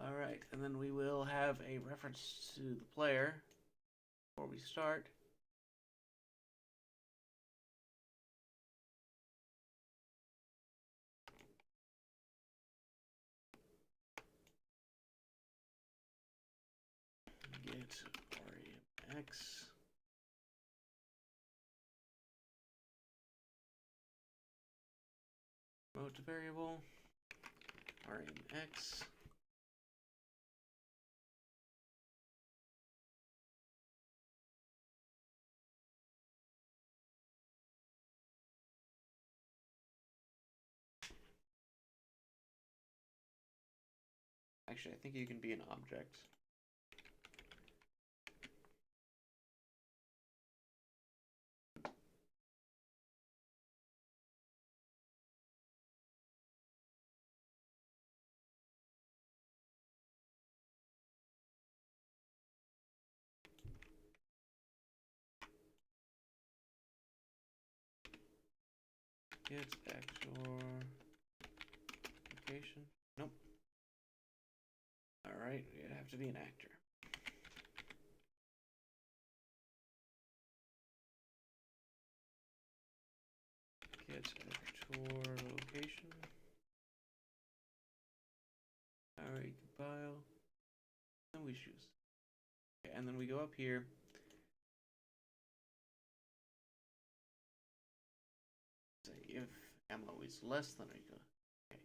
Alright, and then we will have a reference to the player before we start. Get REMX. Mode to variable. REMX. Actually, I think you can be an object. Get actor location. Nope. Alright, you have to be an actor. Get actor location. Alright, compile. Then we choose. Okay, and then we go up here. Ammo is less than a gun. Okay.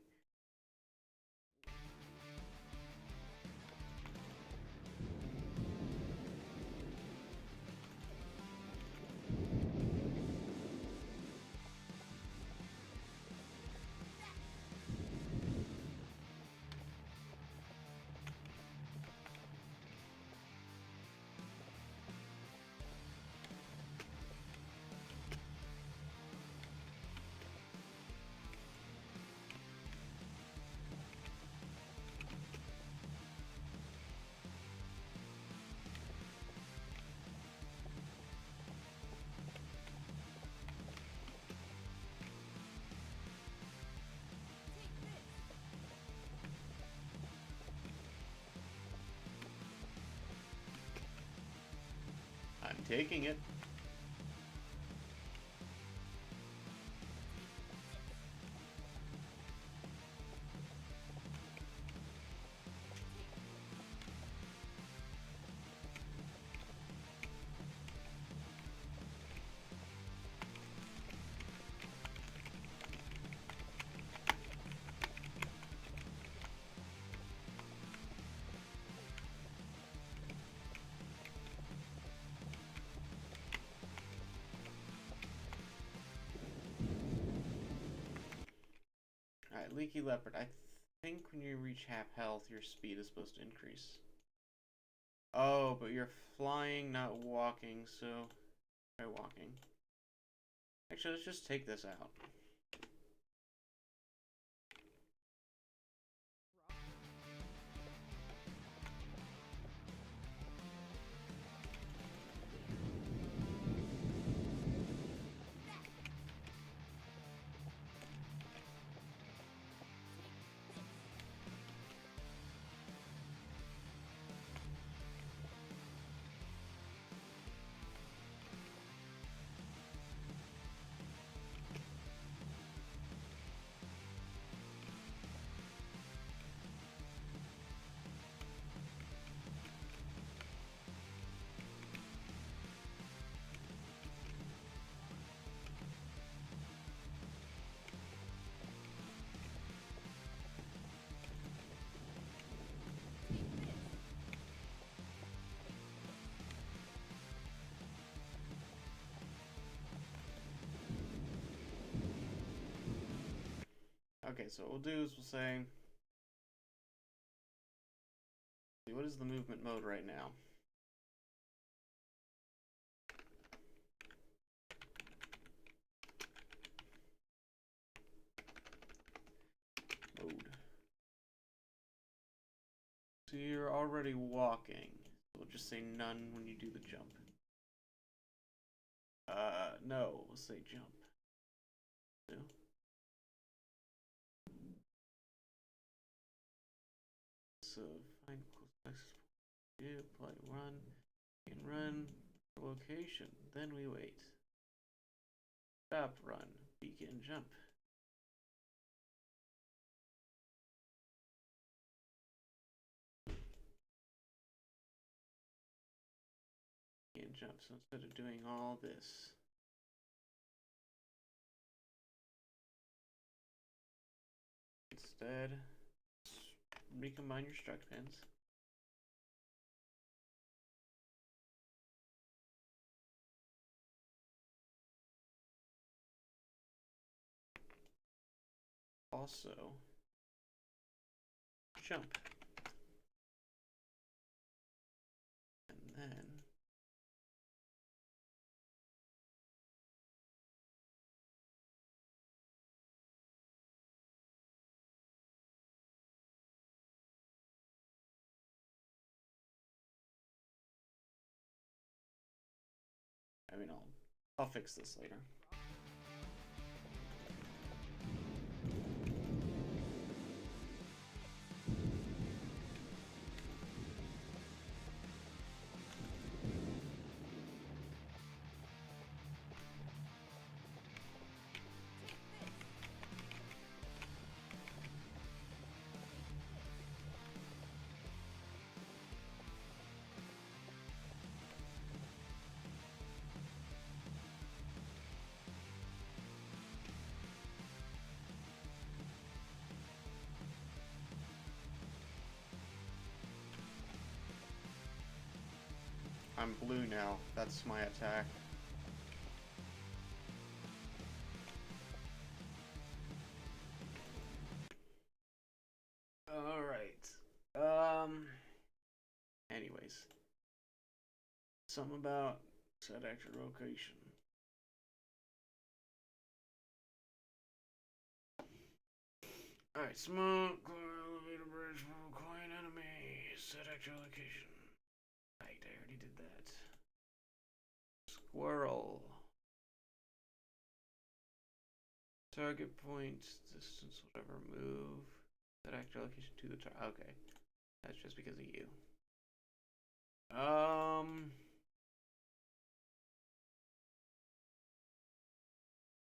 I'm taking it. Alright, Leaky Leopard. I think when you reach half health, your speed is supposed to increase. Oh, but you're flying, not walking, so try walking. Actually, let's just take this out. Okay, so what we'll do is we'll say, what is the movement mode right now? Mode. So you're already walking. We'll just say none when you do the jump. No, we'll say jump. No. So find close access point, apply run, and run for location. Then we wait. Stop run, begin jump. Begin jump. So instead of doing all this, instead recombine your struct pins. Also, jump. And then I mean, I'll fix this later. I'm blue now. That's my attack. Alright. Anyways. Something about set actor location. Alright, smoke, elevator bridge, coin enemy, set actor location. Right, I already did that. Squirrel. Target point, distance, whatever, move. Set actor location to the target. Okay. That's just because of you.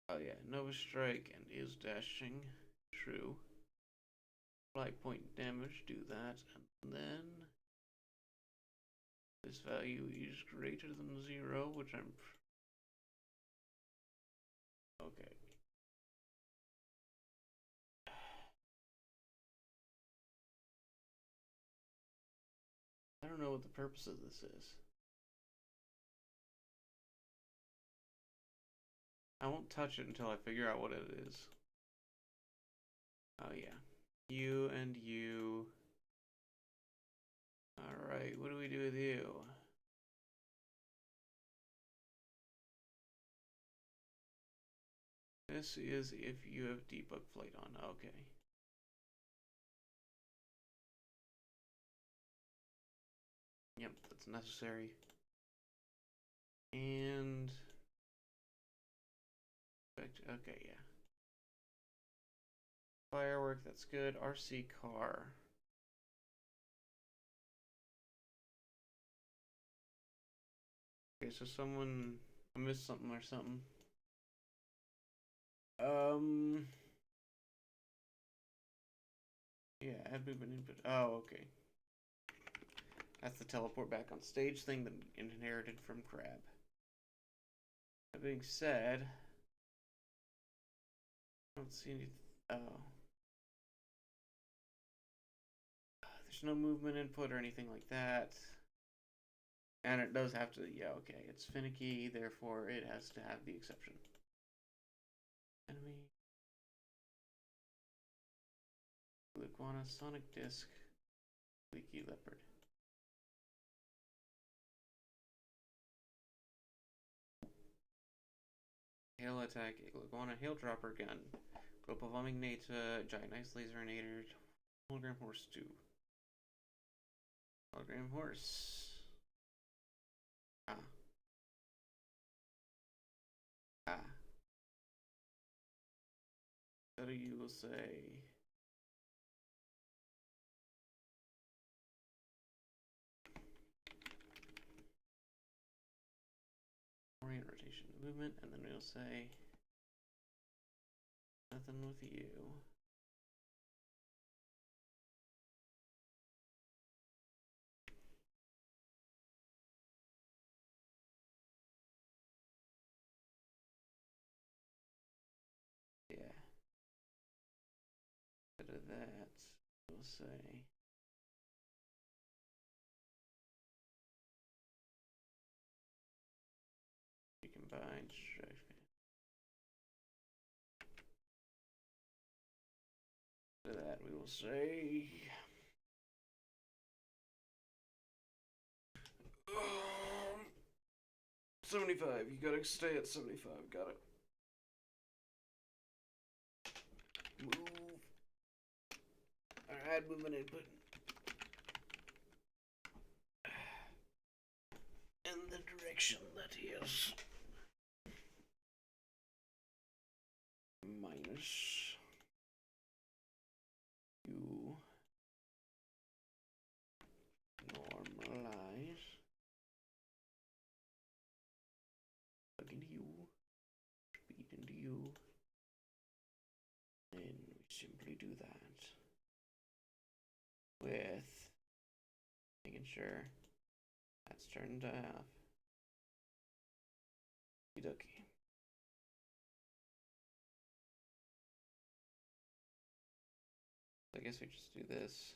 Oh yeah, Nova Strike and is dashing. True. Flight point damage, do that, and then this value is greater than 0, which I'm okay. I don't know what the purpose of this is. I won't touch it until I figure out what it is. Oh yeah. You and you. Alright, what do we do with you? This is if you have debug flight on. Okay. Yep, that's necessary. And okay, yeah. Firework, that's good. RC car. Okay, so I missed something or something. Yeah, add movement input. Oh, okay. That's the teleport back on stage thing that inherited from Crab. That being said, I don't see any. Oh. There's no movement input or anything like that. And it does have to, yeah, okay. It's finicky, therefore it has to have the exception. Enemy. Iguana, Sonic Disc, Leaky Leopard. Hail attack, Iguana, Hail Dropper Gun, Global Bombing Nata, Giant Ice Laserinator, Hologram Horse 2. Hologram Horse. Ah. Ah. So you will say. Orient rotation movement, and then we'll say nothing with you. Yeah. Instead of that, we'll say recombine strike. Instead of that, we will say 75. You gotta stay at 75. Got it. Move. Add movement input. In the direction that is minus you normalize. Plug into you. Speed into you. And we simply do that with making sure that's turned off. Ducky. I guess we just do this.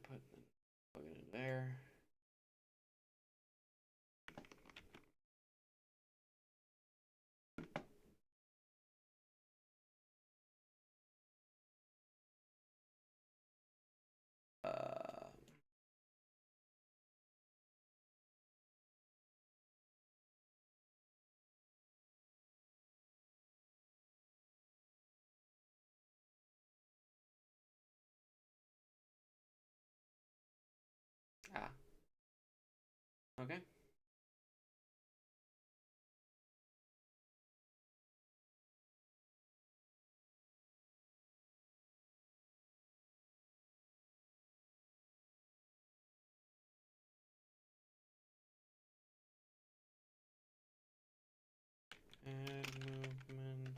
plug it in there. Okay. Add movement.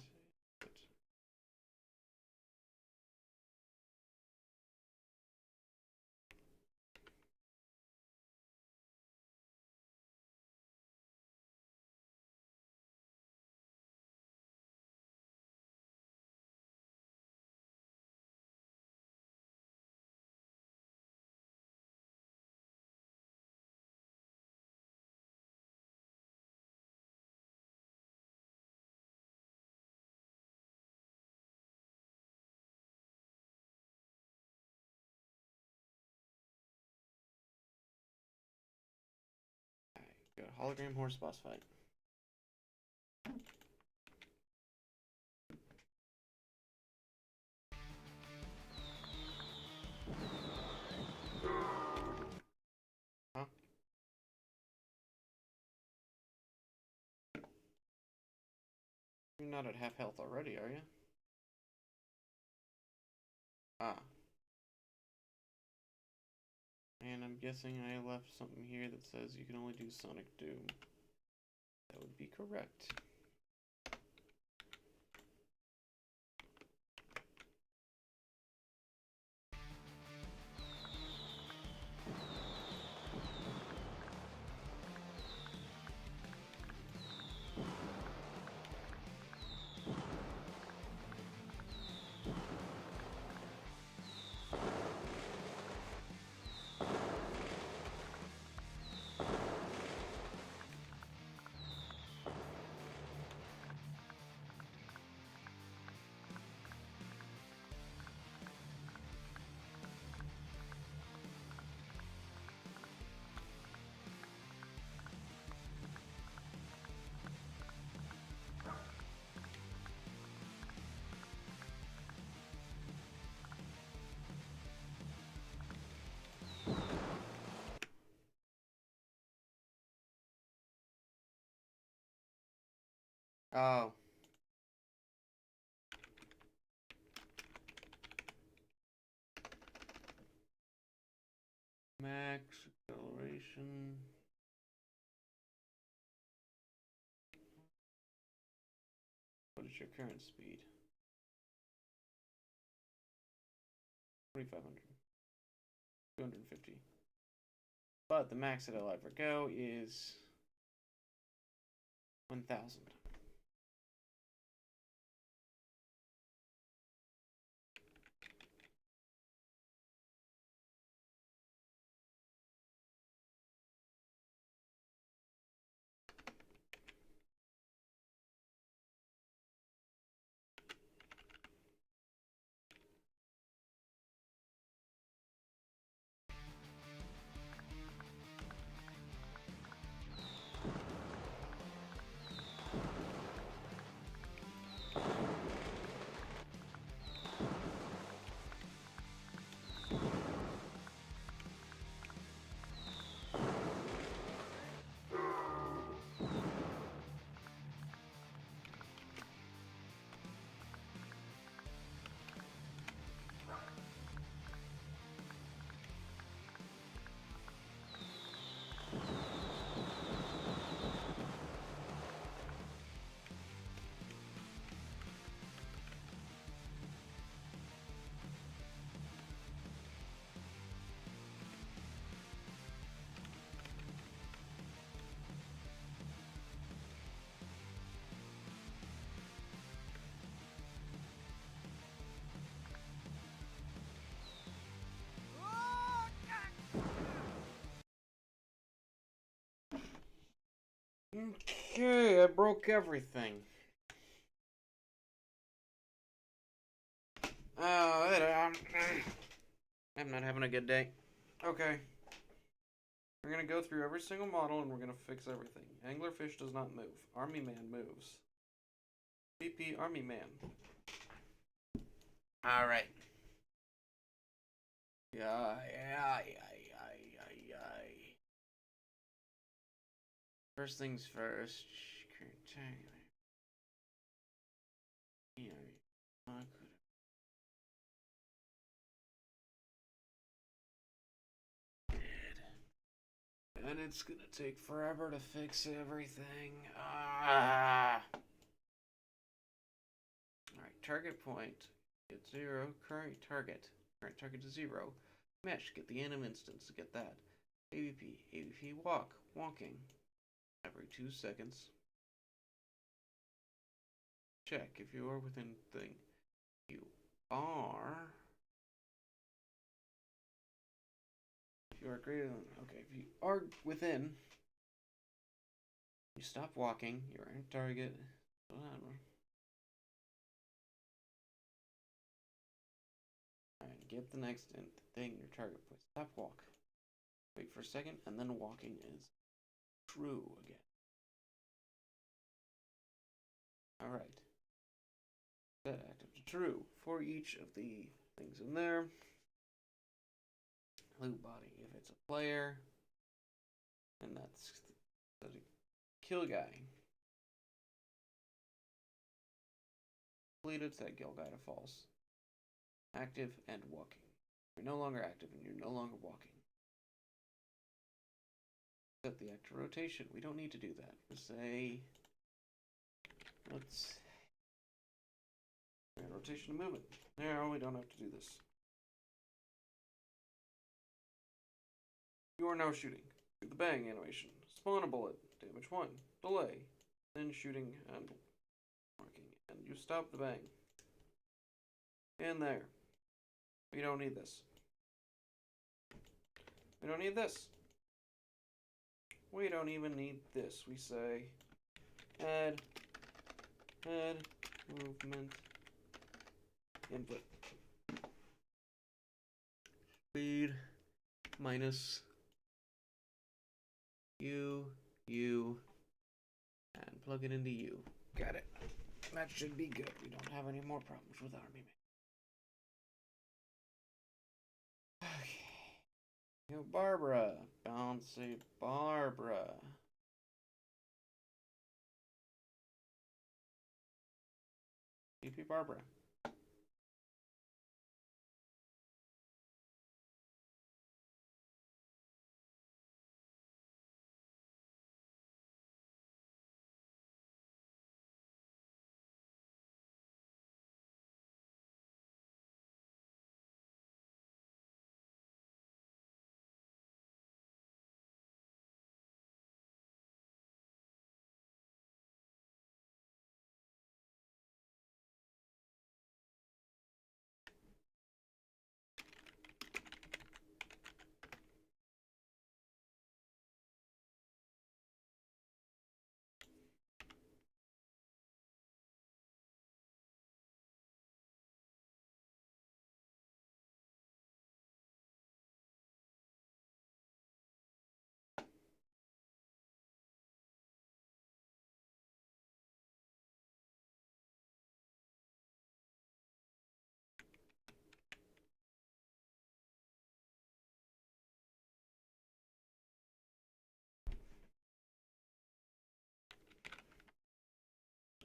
Go to hologram horse boss fight. Huh? You're not at half health already, are you? Ah. And I'm guessing I left something here that says you can only do Sonic Doom. That would be correct. Oh. Max acceleration. What is your current speed? 2,500. 250. But the max that I'll ever go is 1,000. Okay, I broke everything. I'm not having a good day. Okay. We're gonna go through every single model and we're gonna fix everything. Anglerfish does not move. Army Man moves. PP Army Man. Alright. Yeah. First things first. And it's gonna take forever to fix everything. Alright, target point. Get 0. Current target. Current target to 0. Mesh. Get the anim instance. Get that. AVP. AVP walk. Walking. Every 2 seconds. Check if you are within thing. You are. If you are greater than. Okay, if you are within. You stop walking. You're in target. Whatever. Alright, get the next thing, your target point. Stop walk. Wait for a second, and then walking is true again. Alright. Set active to true for each of the things in there. Loot body, if it's a player, and that's the kill guy. Completed, set kill guy to false. Active and walking. You're no longer active and you're no longer walking. Set the active rotation. We don't need to do that. We'll say, let's rotation and movement. No, we don't have to do this. You are now shooting. Do the bang animation. Spawn a bullet. Damage 1. Delay. Then shooting and marking. And you stop the bang. And there. We don't need this. We don't need this. We don't even need this. We say add movement input. Speed minus U, and plug it into U. Got it. That should be good. We don't have any more problems with Army Man. Okay. Yo, Barbara. Bouncy Barbara. DP Barbara.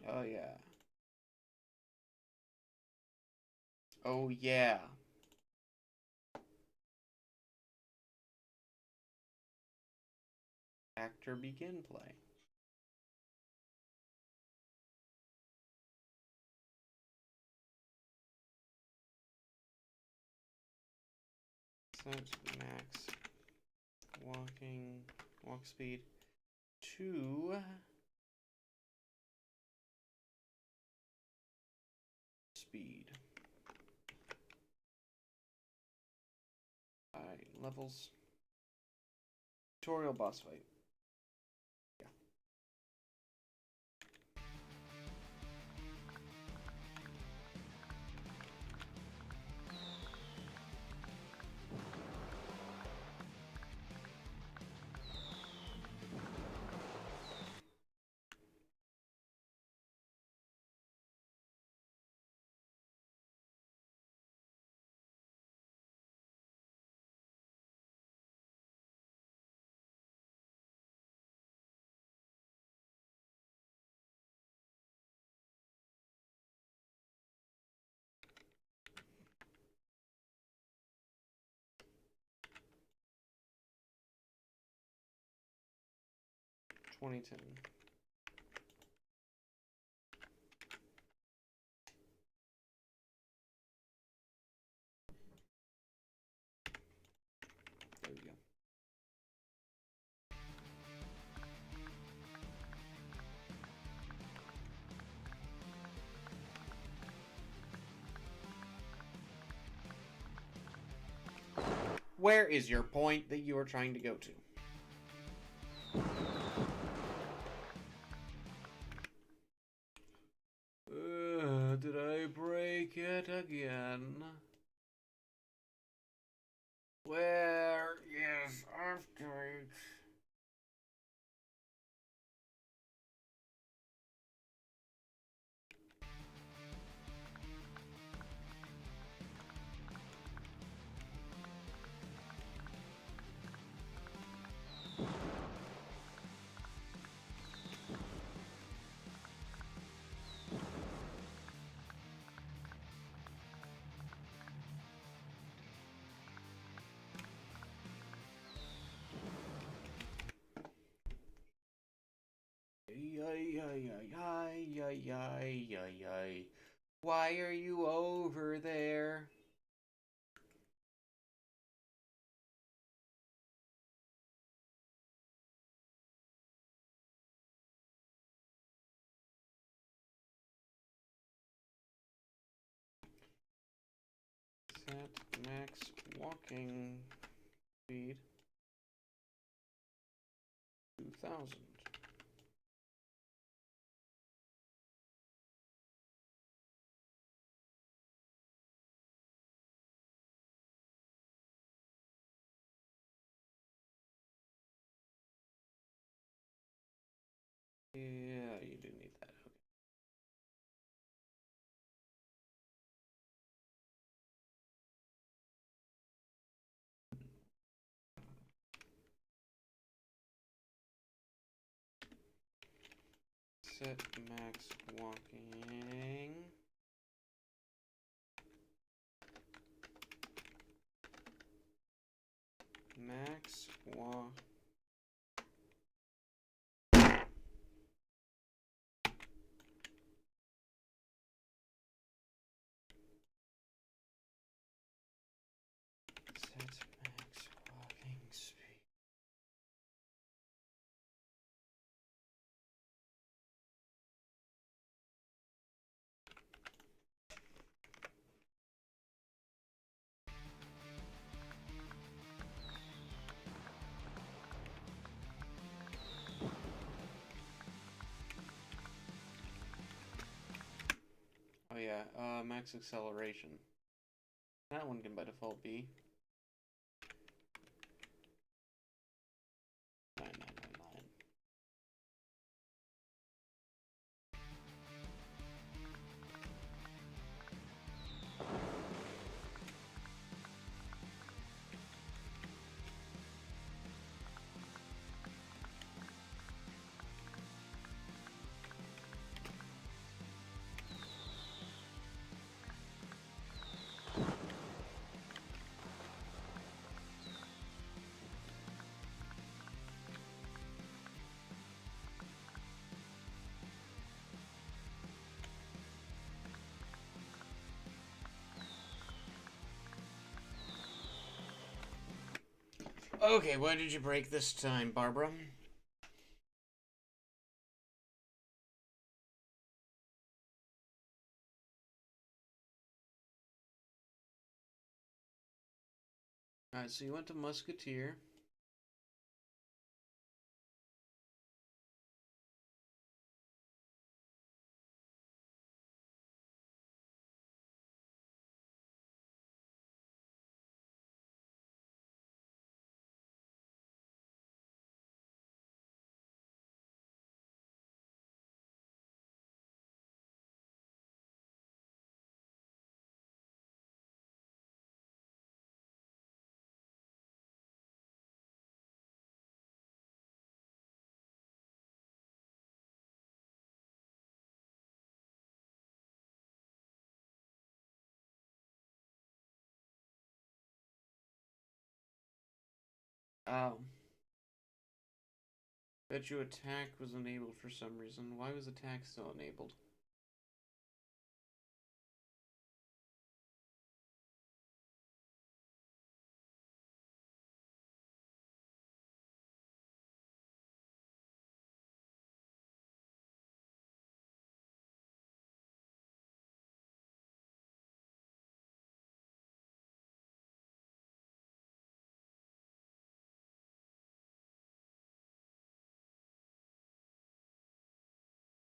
Oh yeah. Oh yeah. Actor begin play. Set max walk speed to speed. Alright, levels. Tutorial boss fight. Yeah. 2010. There we go. Where is your point that you are trying to go to? Did I break it again? Where is update? Why are you over there? Set max walking speed 2000. Yeah, you do need that. Okay. Set max walking. Max walk. Set max walking speed. Oh yeah, max acceleration. That one can by default be 9999. Okay, what did you break this time, Barbara? Alright, so you went to Musketeer. Oh. Bet you attack was enabled for some reason. Why was attack still enabled?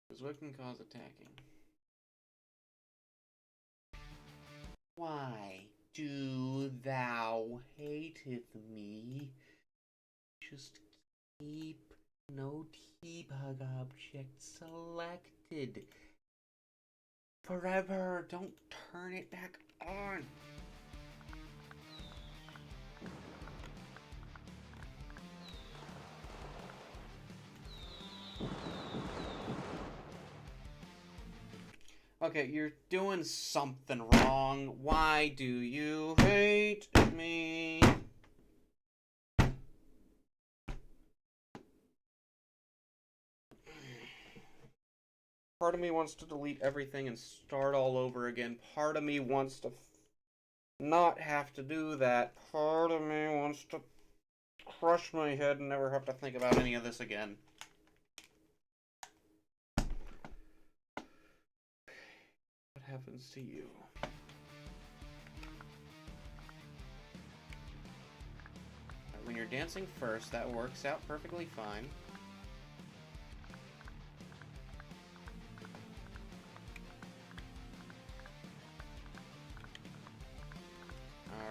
Because what can cause attacking? Why do thou hateth me? Just keep no T-Bug object selected. Forever! Don't turn it back on! Okay, you're doing something wrong. Why do you hate me? Part of me wants to delete everything and start all over again. Part of me wants to not have to do that. Part of me wants to crush my head and never have to think about any of this again. What happens to you? When you're dancing first, that works out perfectly fine.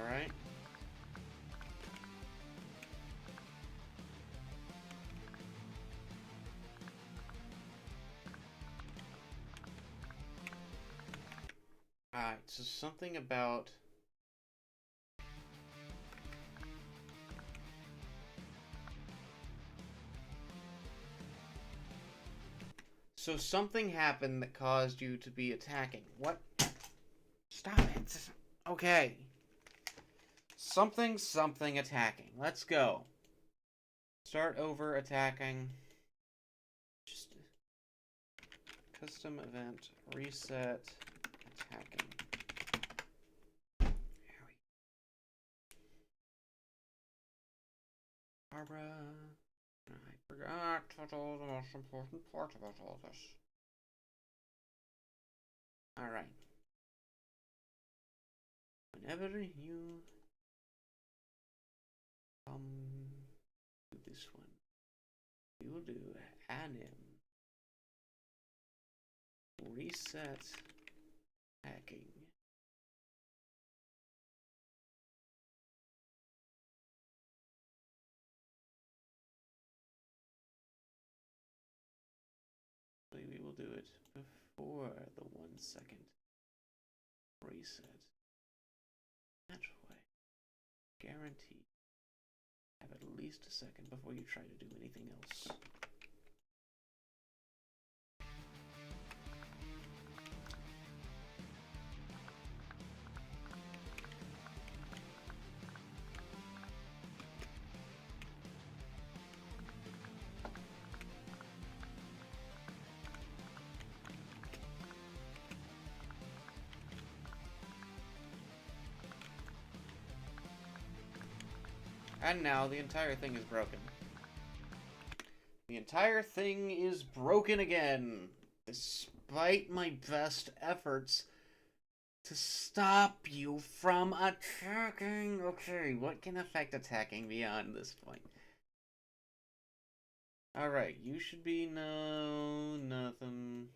Alright. Alright, so something about... So something happened that caused you to be attacking. What? Stop it. Okay. Something attacking. Let's go. Start over attacking. Just custom event, reset, attacking. There we go. Barbara. I forgot to do the most important part about all this. Alright. Whenever you come to this one, we will do anim reset hacking. We will do it before the 1 second reset. That way, guaranteed, have at least a second before you try to do anything else. And now the entire thing is broken. The entire thing is broken again, despite my best efforts to stop you from attacking. Okay, what can affect attacking beyond this point? Alright, you should be nothing.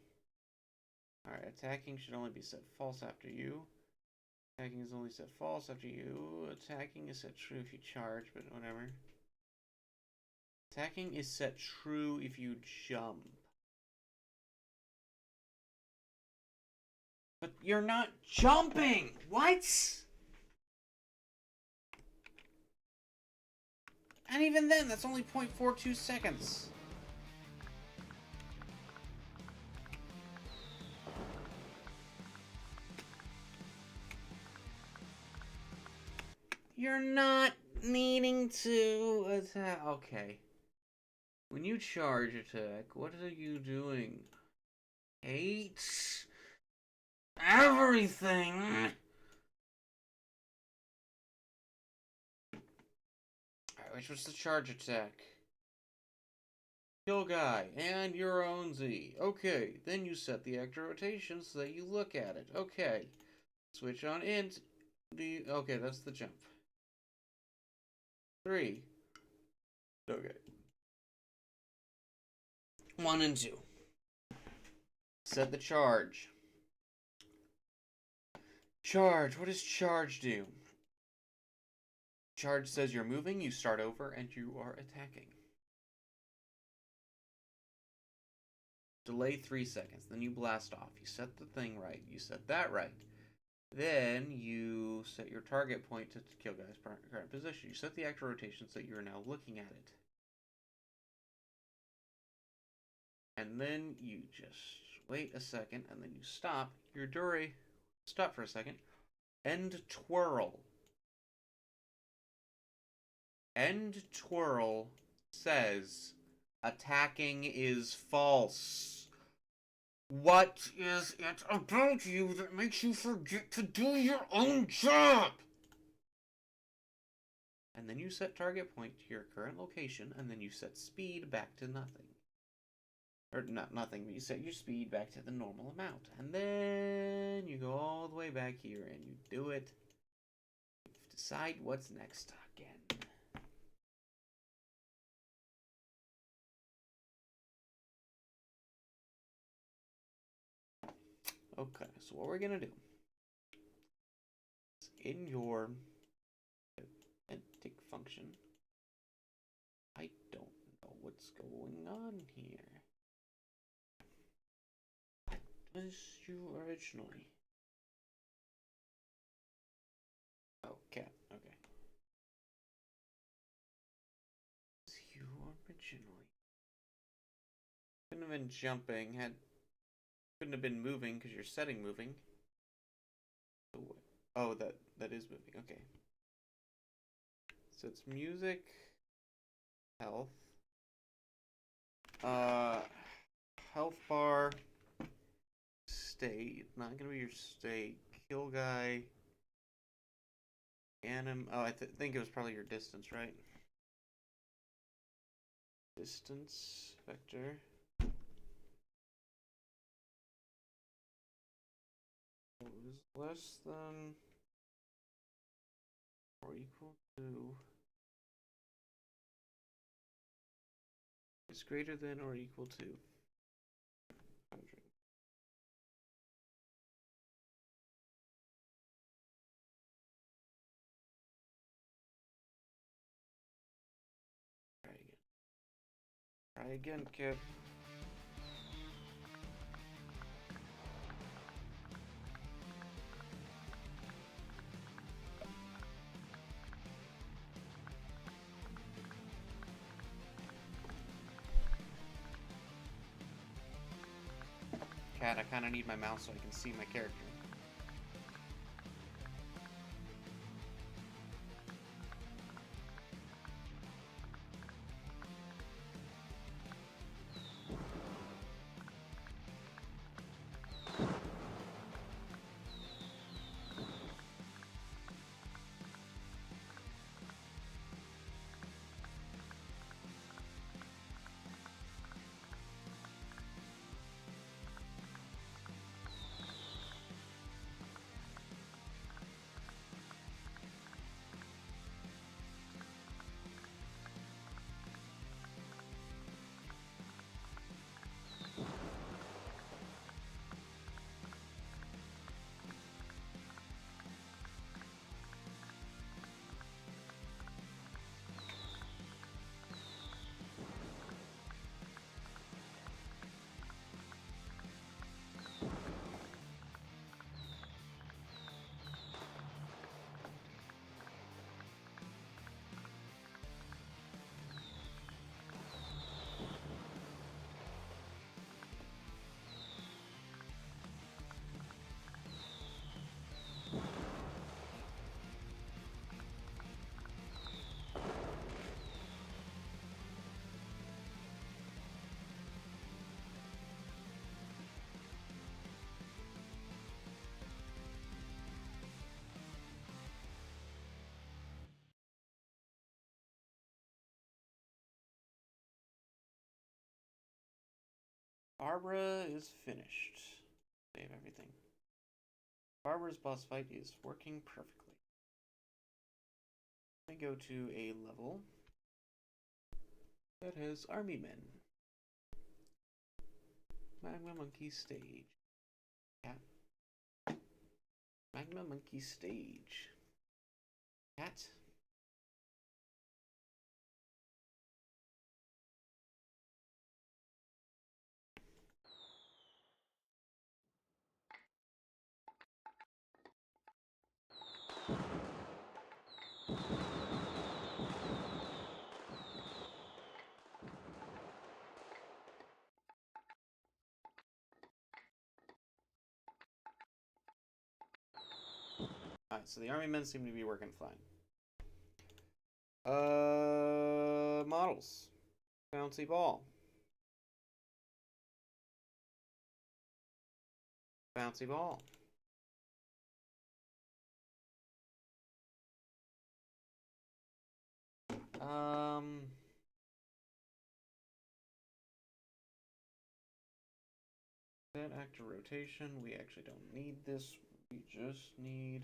Alright, attacking should only be set false after you. Attacking is only set false after you. Attacking is set true if you charge, but whatever. Attacking is set true if you jump. But you're not jumping! What? And even then, that's only 0.42 seconds. You're not needing to attack. Okay. When you charge attack, what are you doing? Hate everything! Alright, which was the charge attack? Kill guy, and your own Z. Okay, then you set the actor rotation so that you look at it. Okay. Switch on int. Okay, that's the jump. 3. Okay. 1 and 2. Set the charge. Charge. What does charge do? Charge says you're moving, you start over, and you are attacking. Delay 3 seconds, then you blast off. You set the thing right. You set that right. Then you set your target point to kill guy's current position. You set the actor rotation so that you are now looking at it. And then you just wait a second, and then you stop. Your Duri, stop for a second. End twirl. End twirl says attacking is false. What is it about you that makes you forget to do your own job? And then you set target point to your current location, and then you set speed back to nothing. Or not nothing, but you set your speed back to the normal amount. And then you go all the way back here, and you do it. Decide what's next again. Okay, so what we're gonna do is in your tick function, I don't know what's going on here. What was you originally? Okay, okay. Was you originally? Couldn't have been jumping, couldn't have been moving because you're setting moving. Oh, that is moving. Okay. So it's music, health, health bar, state. Not gonna be your state. Kill guy. Oh, I think it was probably your distance, right? Distance vector. Is less than or equal to. Is greater than or equal to 100. Try again. Try again, kid. Cat, I kind of need my mouse so I can see my character. Barbara is finished. Save everything. Barbara's boss fight is working perfectly. I go to a level that has army men. Magma Monkey stage. Cat. Magma Monkey stage. Cat. Alright, so the army men seem to be working fine. Models. Bouncy ball. Bouncy ball. That actor rotation. We actually don't need this. We just need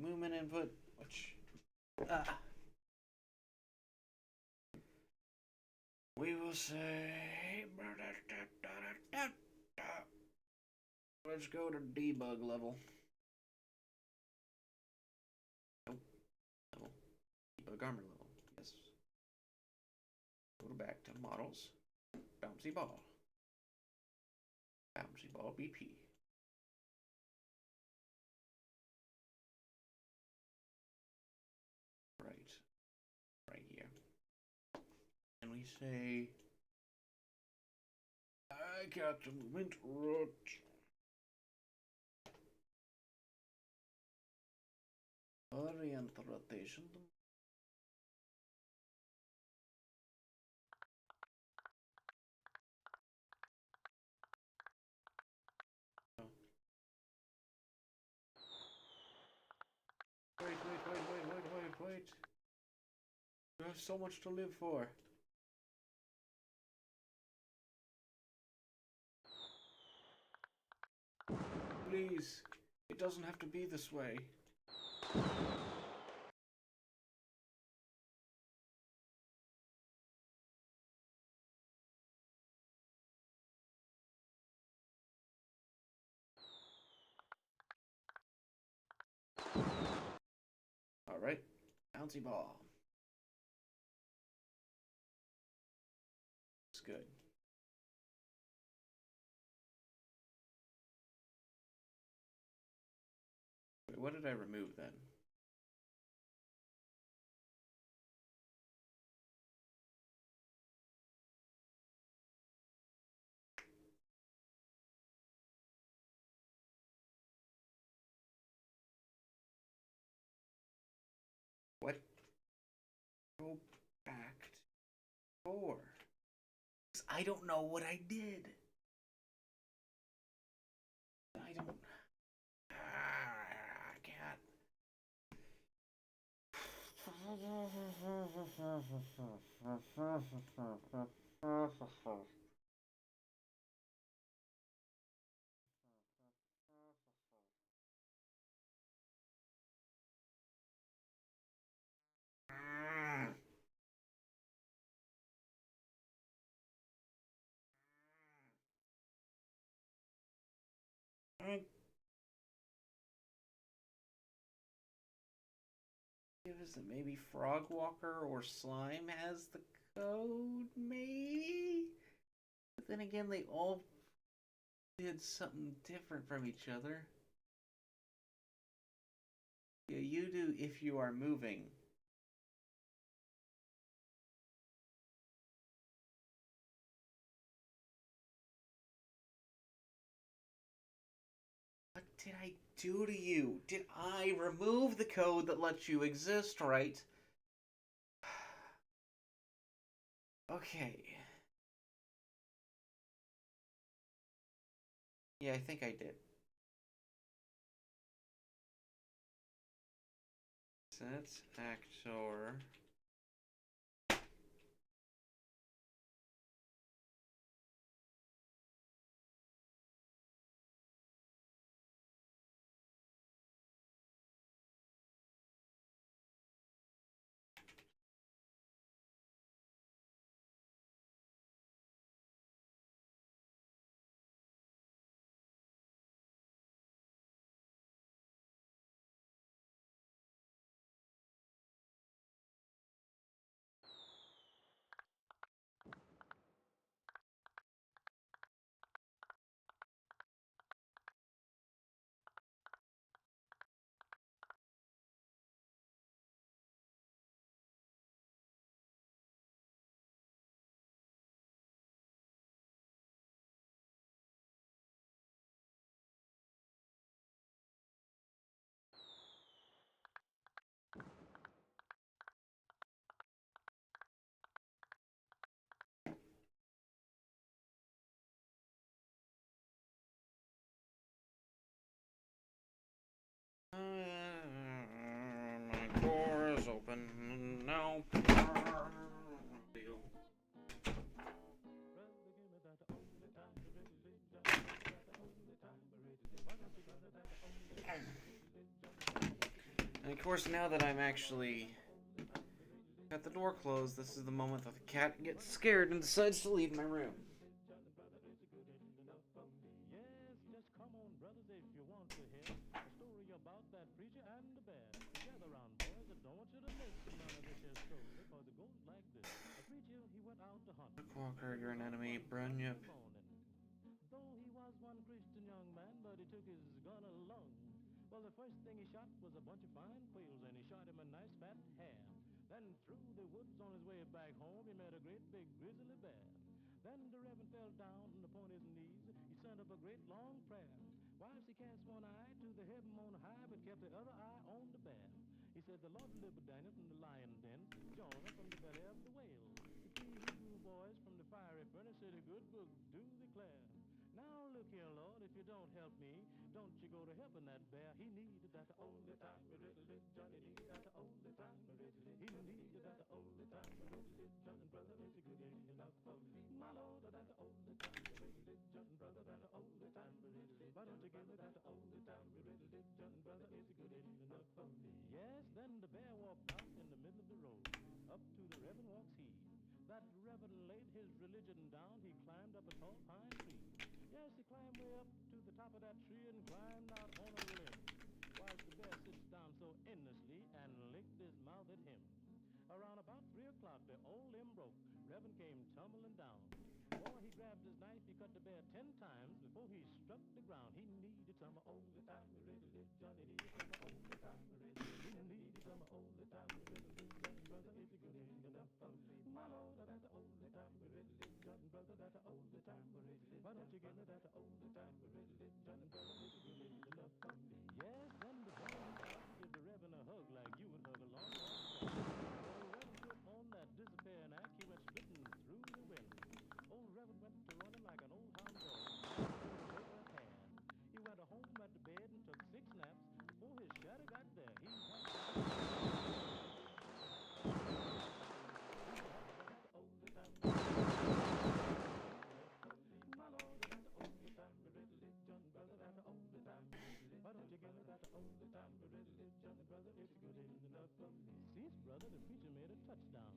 movement input, which we will say. Let's go to debug level. Nope. Level. Debug armor level. Yes. Go back to models. Bouncy ball. Bouncy ball BP. Right here. And we say, I got the movement rot. Orient rotation. Wait. You have so much to live for. Please, it doesn't have to be this way. Alright, bouncy ball. It's good. Wait, what did I remove then? What? Go back to 4. I don't know what I did. I don't. I can't. Is it maybe Frogwalker or Slime has the code? Maybe? But then again, they all did something different from each other. Yeah, you do if you are moving. What did I do to you? Did I remove the code that lets you exist, right? Okay. Yeah, I think I did. Set actor And of course, now that I'm actually got the door closed, this is the moment that the cat gets scared and decides to leave my room. Yes, just come on, brothers, if you want to hear a story about that preacher and the bear. Gather round, boys, I don't want you to miss none of this here story, because it goes like this. A preacher, he went out to hunt. Walker, you're an enemy. Brunyup. Though he was one Christian young man, but he took his gun along. Well, the first thing he shot was a bunch of fine quails, and he shot him a nice fat hare. Then through the woods on his way back home, he met a great big grizzly bear. Then the Reverend fell down upon his knees. He sent up a great long prayer. Whilst he cast one eye to the heaven on high, but kept the other eye on the bear. He said, the Lord delivered Daniel from the lion den, Jonah from the belly of the whale. The 3 Hebrew boys from the fiery furnace, said a good book do declare. Now look here, Lord, if you don't help me, don't you go to helping that bear. He needed that only time, Johnny needed that only time. He needed that only time, Johnny brother, is it good enough for me? My Lord, that only time, Johnny brother, that only time. Why don't you give me that only time, Johnny brother, is it good enough for me? Yes, then the bear walked out in the middle of the road, up to the Reverend walks he. That Reverend laid his religion down, he climbed up a tall pine tree. Yes, he climbed way up to the top of that tree and climbed out on a limb. While the bear sits down so endlessly and licked his mouth at him. Around about 3 o'clock, the old limb broke. Reverend came tumbling down. Boy, he grabbed his knife, he cut the bear 10 times before he struck the ground. He needed some only time, Johnny needed some only time, he needed some only time, Johnny brother, is it good enough for me? My Lord, that's the only time, Johnny brother, that's the only time, why don't you give me that only time, Johnny brother, is it good enough for me? Yes, then the bear reached out to give the Reverend a hug like you would hug a long lost friend. Well, Reverend put on that disappearing act, he went splitting through the wind. Old Reverend went to running like an old hound dog. He went home, went to bed, and took 6 naps. Before his shadow got there, he had the only time. My Lord, that's the only time, John brother, that's the only time. Why don't you give me that only time, John brother, it's good enough for me. Cease, brother, the preacher made a touchdown.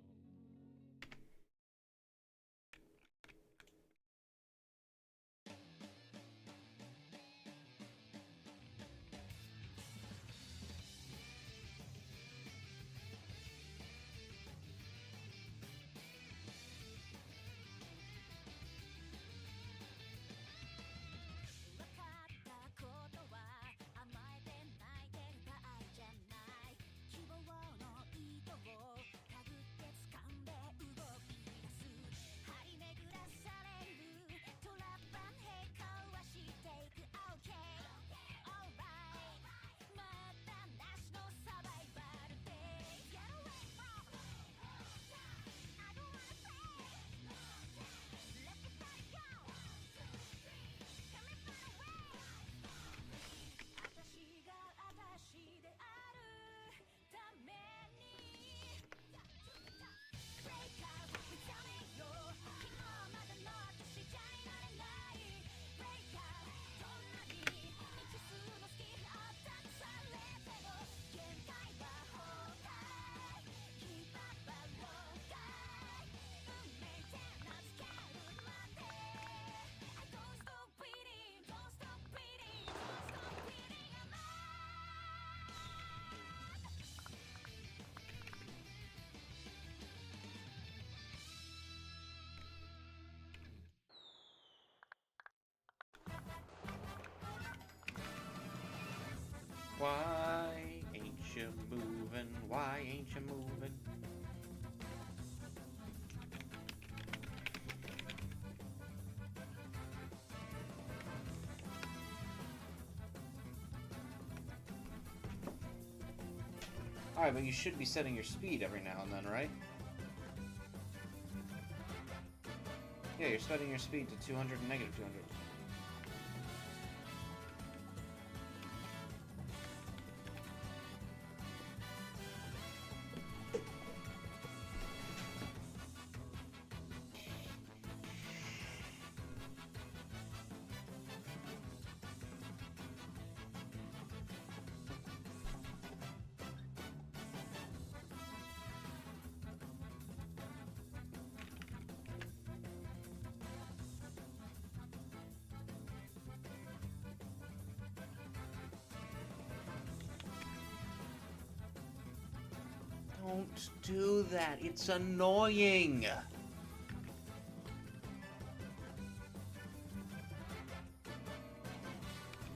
Why ain't you moving? Why ain't you moving? Alright, but you should be setting your speed every now and then, right? Yeah, you're setting your speed to 200 and negative 200. Don't do that. It's annoying.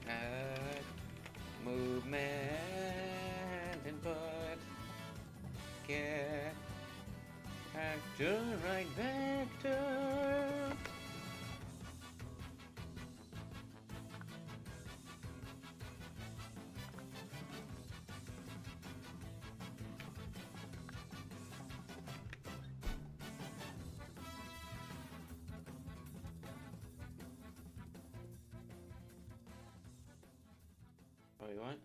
Add movement input. Get actor right vector. Wait, what?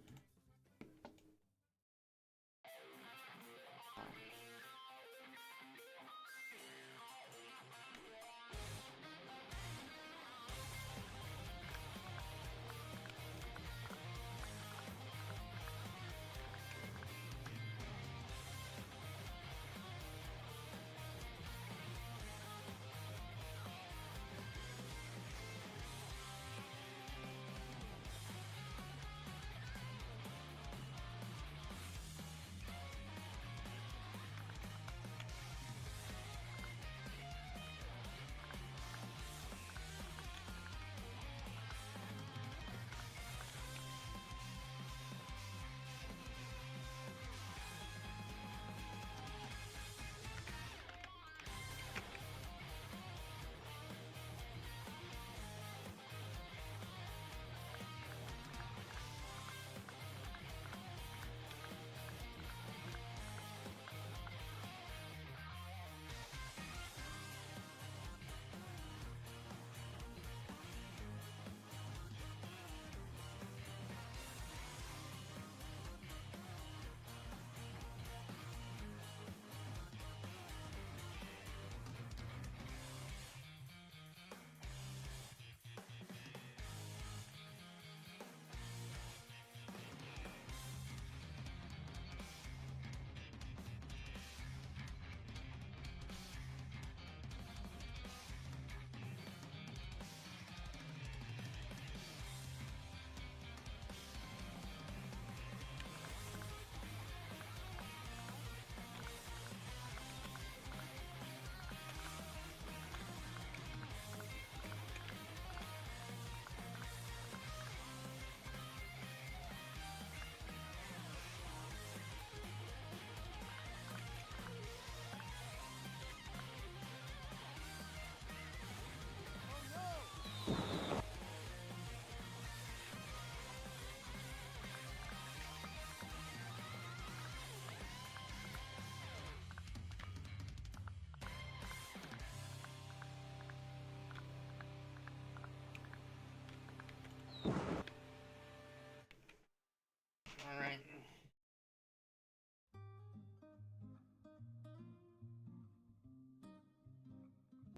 Alright.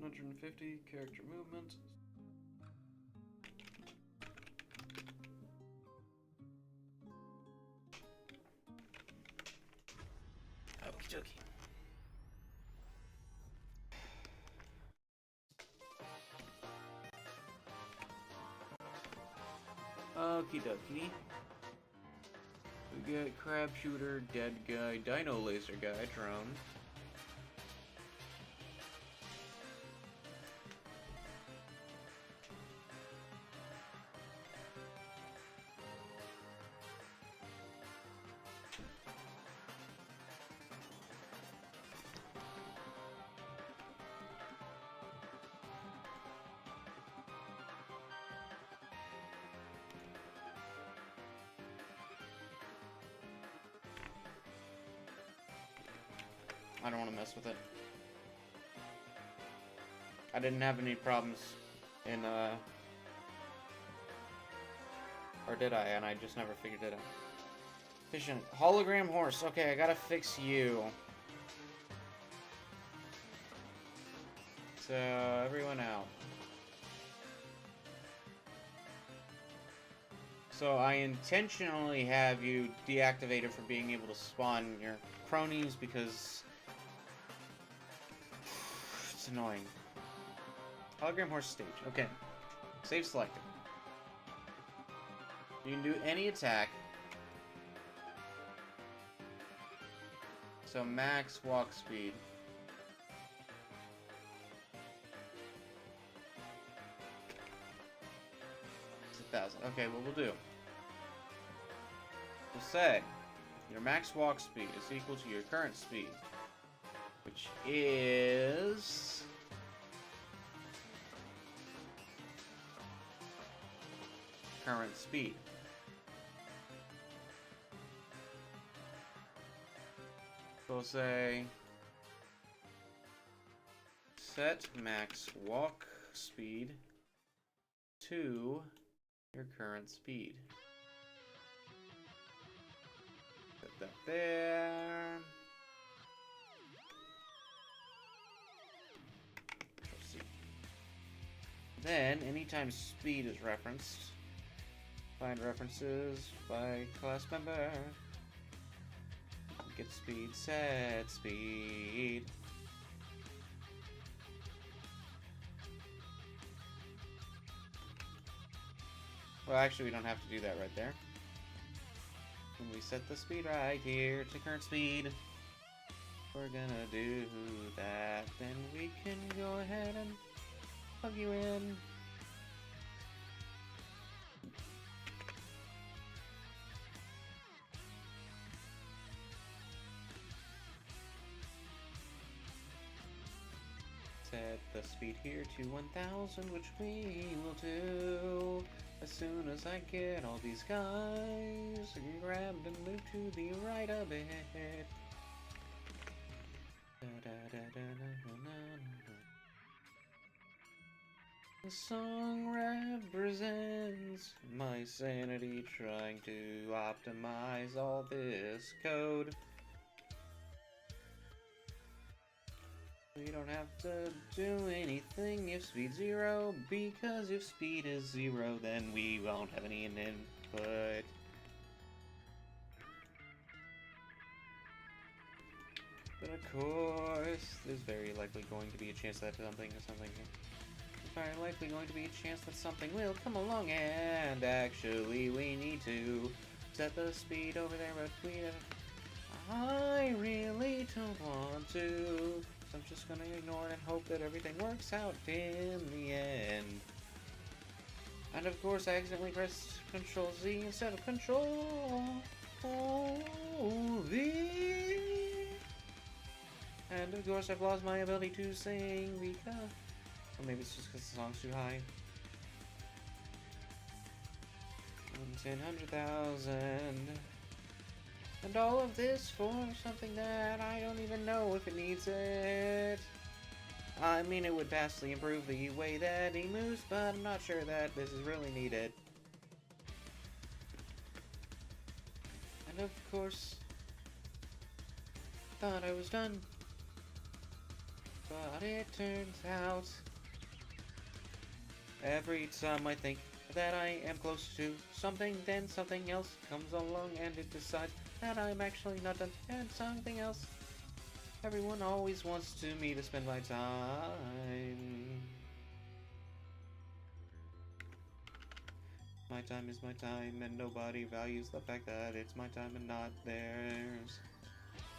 150 character movement. Okie dokie. Okie dokie. We get crab shooter, dead guy, dino laser guy, drone. I don't want to mess with it. I didn't have any problems in, or did I? And I just never figured it out. Efficient. Hologram horse. Okay, I gotta fix you. So, everyone out. So, I intentionally have you deactivated from being able to spawn your cronies because it's annoying. Hologram horse stage. Okay. Save selected. You can do any attack. So max walk speed. It's 1,000. Okay, what we'll do. We'll say your max walk speed is equal to your current speed, which is current speed. So we'll say set max walk speed to your current speed. Put that there. Let's see. Then, anytime speed is referenced, find references by class member. Get speed, set speed. Well, actually, we don't have to do that right there. When we set the speed right here to current speed, we're gonna do that. Then we can go ahead and plug you in. Set the speed here to 1,000, which we will do as soon as I get all these guys grabbed and move to the right a bit. The song represents my sanity trying to optimize all this code. We don't have to do anything if speed's 0, because if speed is 0, then we won't have any input. But of course, there's very likely going to be a chance that something very likely going to be a chance that something will come along, and actually we need to set the speed over there, but I really don't want to. I'm just gonna ignore it and hope that everything works out in the end. And of course I accidentally pressed Control Z instead of Control V. And of course I've lost my ability to sing because... Or maybe it's just because the song's too high. 100,000. And all of this for something that I don't even know if it needs it. I mean, it would vastly improve the way that he moves, but I'm not sure that this is really needed. And of course, thought I was done. But it turns out, every time I think that I am close to something, then something else comes along and it decides that I'm actually not done, and something else. Everyone always wants me to spend my time. My time is my time, and nobody values the fact that it's my time and not theirs.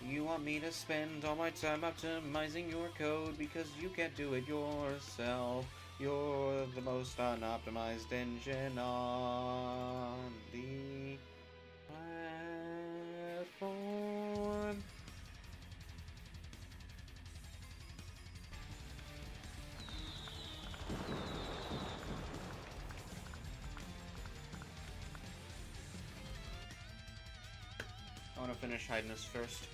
You want me to spend all my time optimizing your code because you can't do it yourself. You're the most unoptimized engine on the platform. I want to finish hiding this first.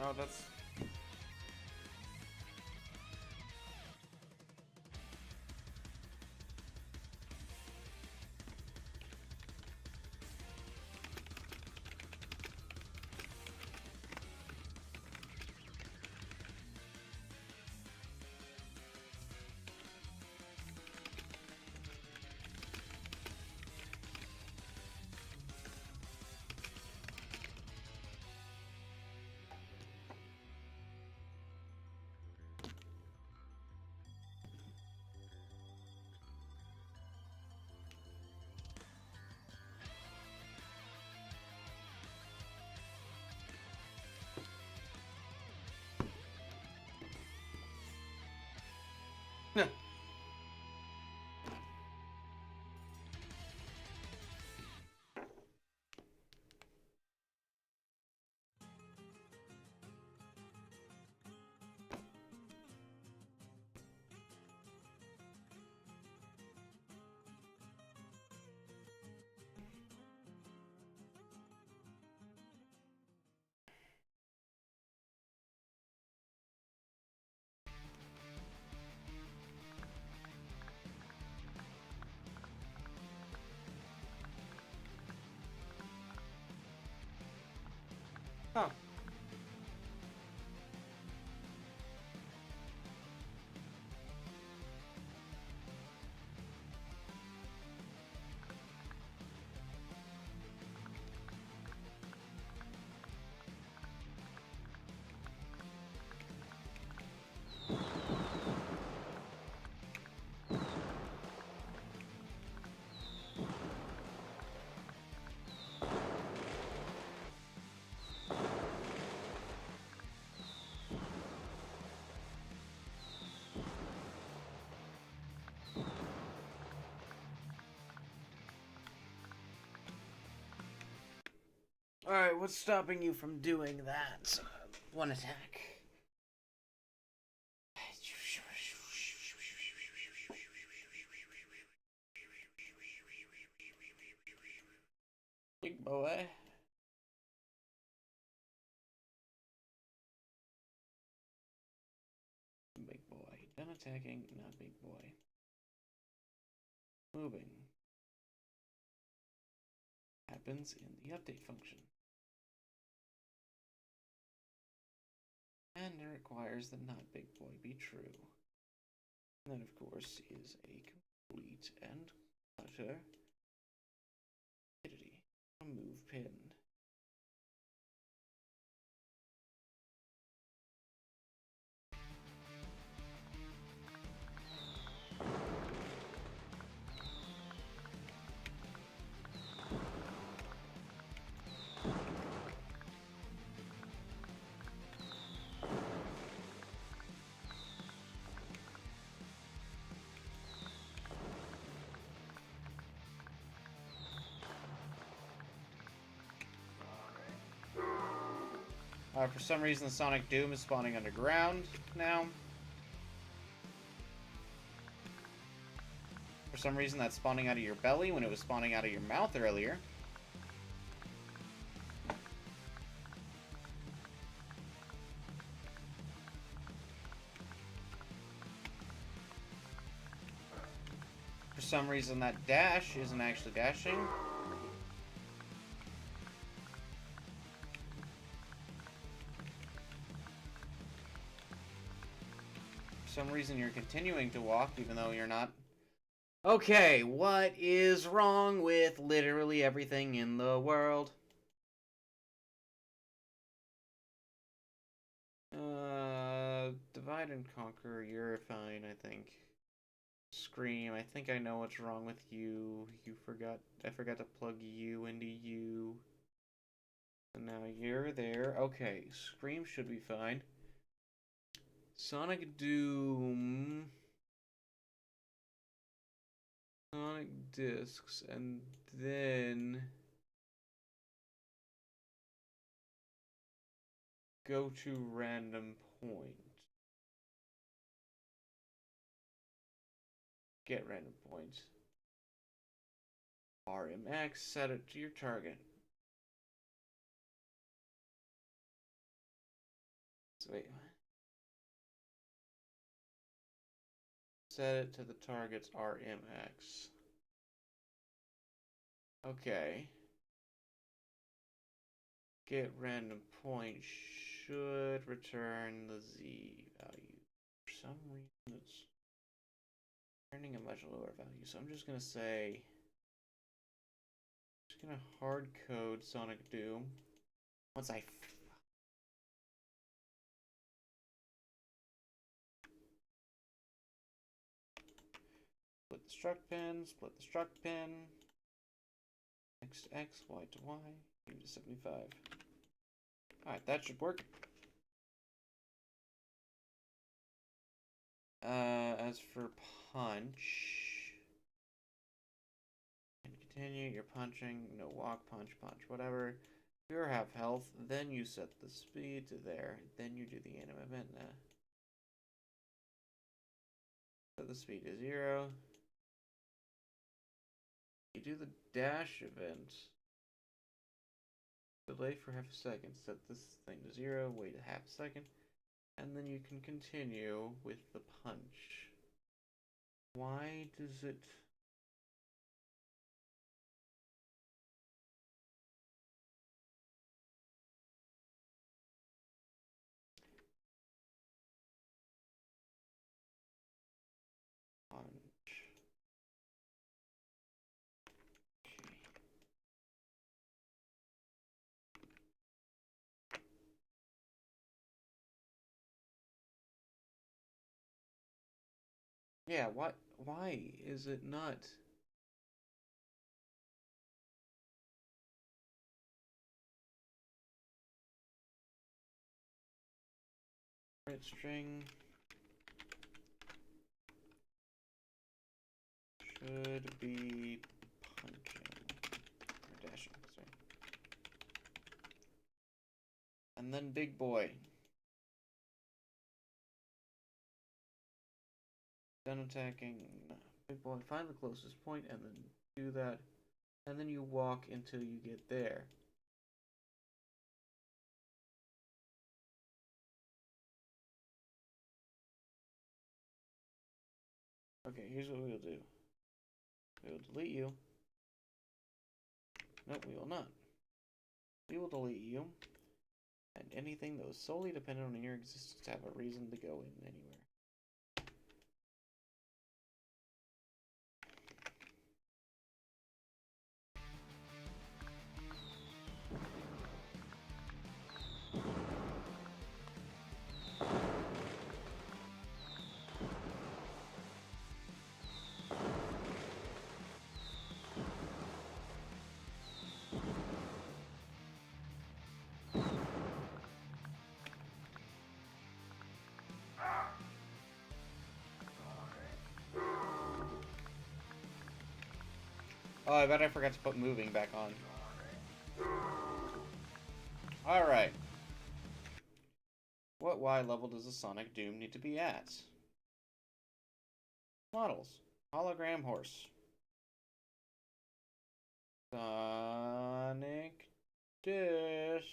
Oh, that's... Huh. Huh. Alright, what's stopping you from doing that? One attack. Big boy. Big boy. Done attacking, not big boy. Moving. Happens in the update function. And it requires that not big boy be true. And that, of course, is a complete and utter stupidity. A move pin. For some reason, the Sonic Doom is spawning underground now. For some reason, that's spawning out of your belly when it was spawning out of your mouth earlier. For some reason, that dash isn't actually dashing. For some reason, you're continuing to walk even though you're not. Okay, what is wrong with literally everything in the world? Divide and Conquer, you're fine, I think. Scream, I think I know what's wrong with you. I forgot to plug you into you. And now you're there. Okay, Scream should be fine. Sonic Doom. Sonic Discs, and then go to random point. Get random points. RMX, set it to your target. Wait. Set it to the target's RMX. Okay. Get random point should return the Z value. For some reason it's returning a much lower value. So I'm just gonna say, just gonna hard code Sonic Doom. Once I split the struct pin, split the struct pin. X to X, Y to Y, U to 75. Alright, that should work. As for punch, and continue, you're punching, no walk, punch, whatever. You have health, then you set the speed to there, then you do the anim event. Set the speed to 0. You do the dash event. Delay for half a second, set this thing to 0, wait a half second, and then you can continue with the punch. Why does it... punch? Yeah, why is it not? Red string should be punching or dashing, sorry. And then big boy. Done attacking. Big boy, find the closest point and then do that. And then you walk until you get there. Okay, here's what we'll do. We will delete you. Nope, we will not. We will delete you. And anything that was solely dependent on your existence to have a reason to go in anywhere. Oh, I bet I forgot to put moving back on. Alright. What Y level does the Sonic Doom need to be at? Models. Hologram horse. Sonic Discs.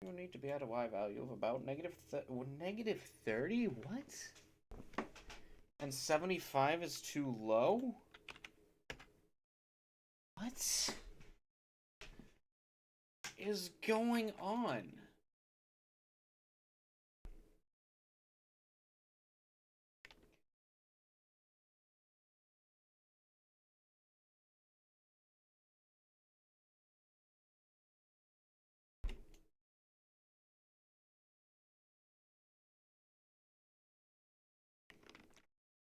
You need to be at a Y value of about negative 30? What? And 75 is too low? What is going on?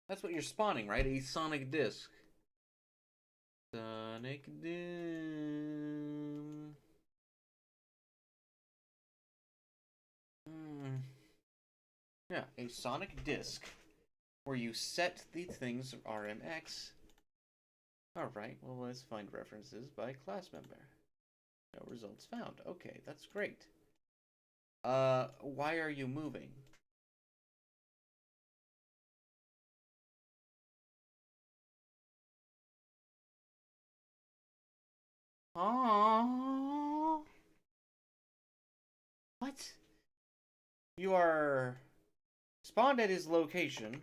That's what you're spawning, right? A Sonic Disc. Sonic Doom. Yeah, a Sonic Disc where you set the things RMX. Alright, well, let's find references by class member. No results found. Okay, that's great. Why are you moving? Aww. What? You are spawned at his location.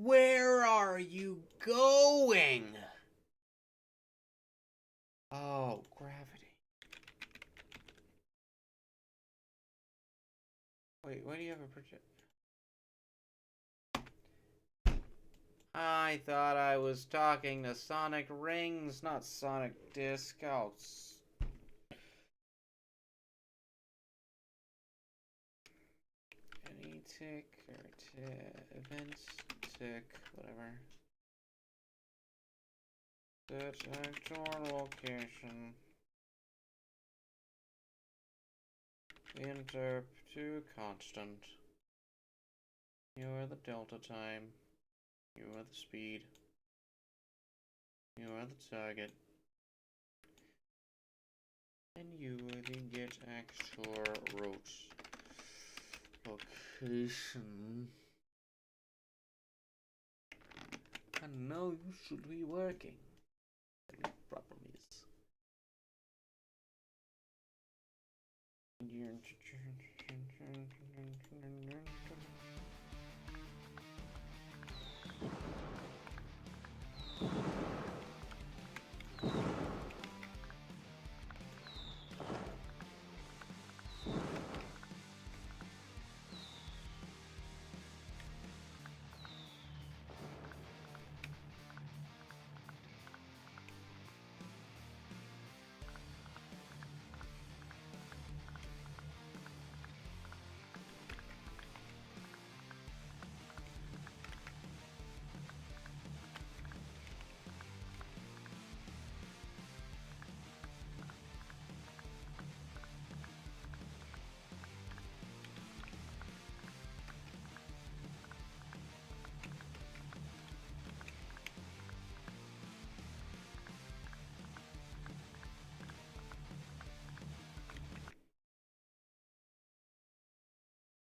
Where are you going? Oh, gravity. Wait, why do you have a project? I thought I was talking to Sonic Rings, not Sonic Disc. Oh, any tick or events tick, whatever. Search actual location. Interp to constant. You are the delta time. You are the speed. You are the target. And you are the get actual route location. And now you should be working. The problem is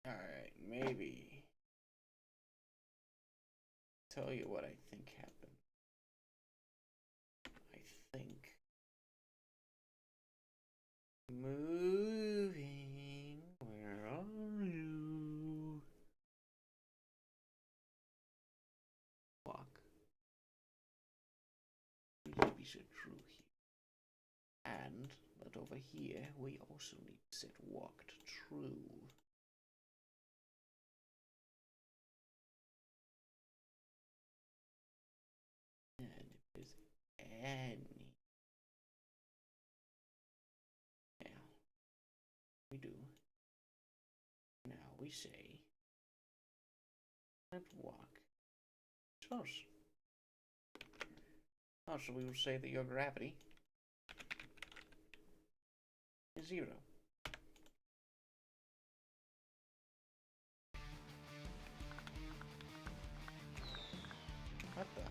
alright, maybe. Tell you what I think happened. I think moving. Where are you? Walk. We should through here. And but over here we also need to set walked true. And if there's any, now we do. Now we say and walk. Suppose. Also, we will say that your gravity is 0. What the?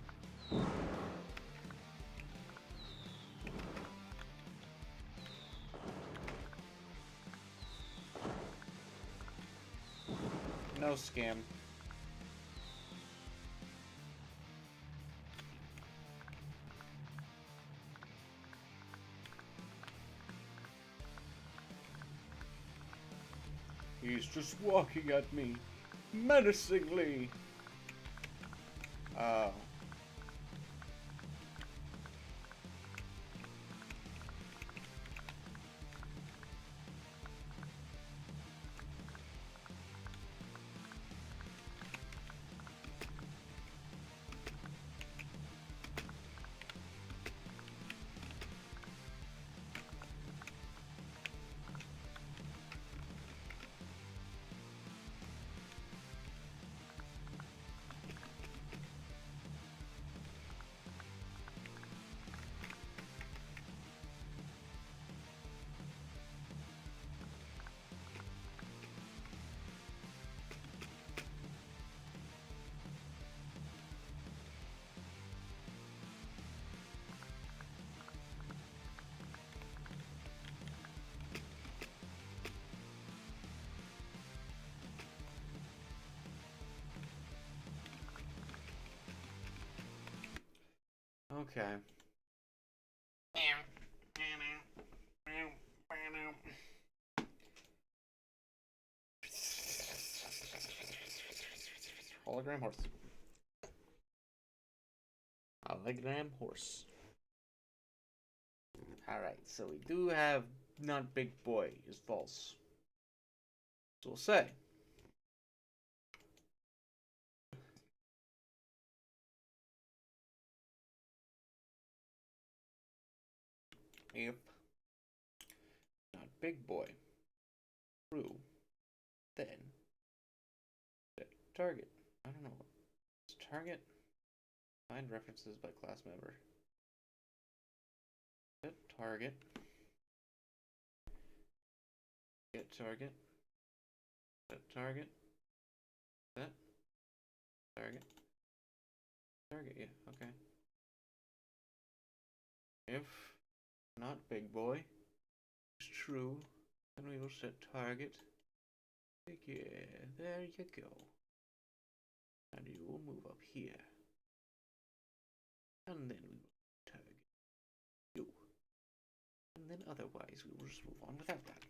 No scam. He's just walking at me, menacingly. Oh. Okay. Hologram horse. Hologram horse. Alright, so we do have not big boy is false. So we'll say. If not big boy true, then set target. I don't know. It's target. Find references by class member. Set target. Get target. Set target. Set target. Target, yeah, okay. If not big boy is true, then we will set target. Yeah, there you go. And you will move up here. And then we will target you. And then otherwise we will just move on without that.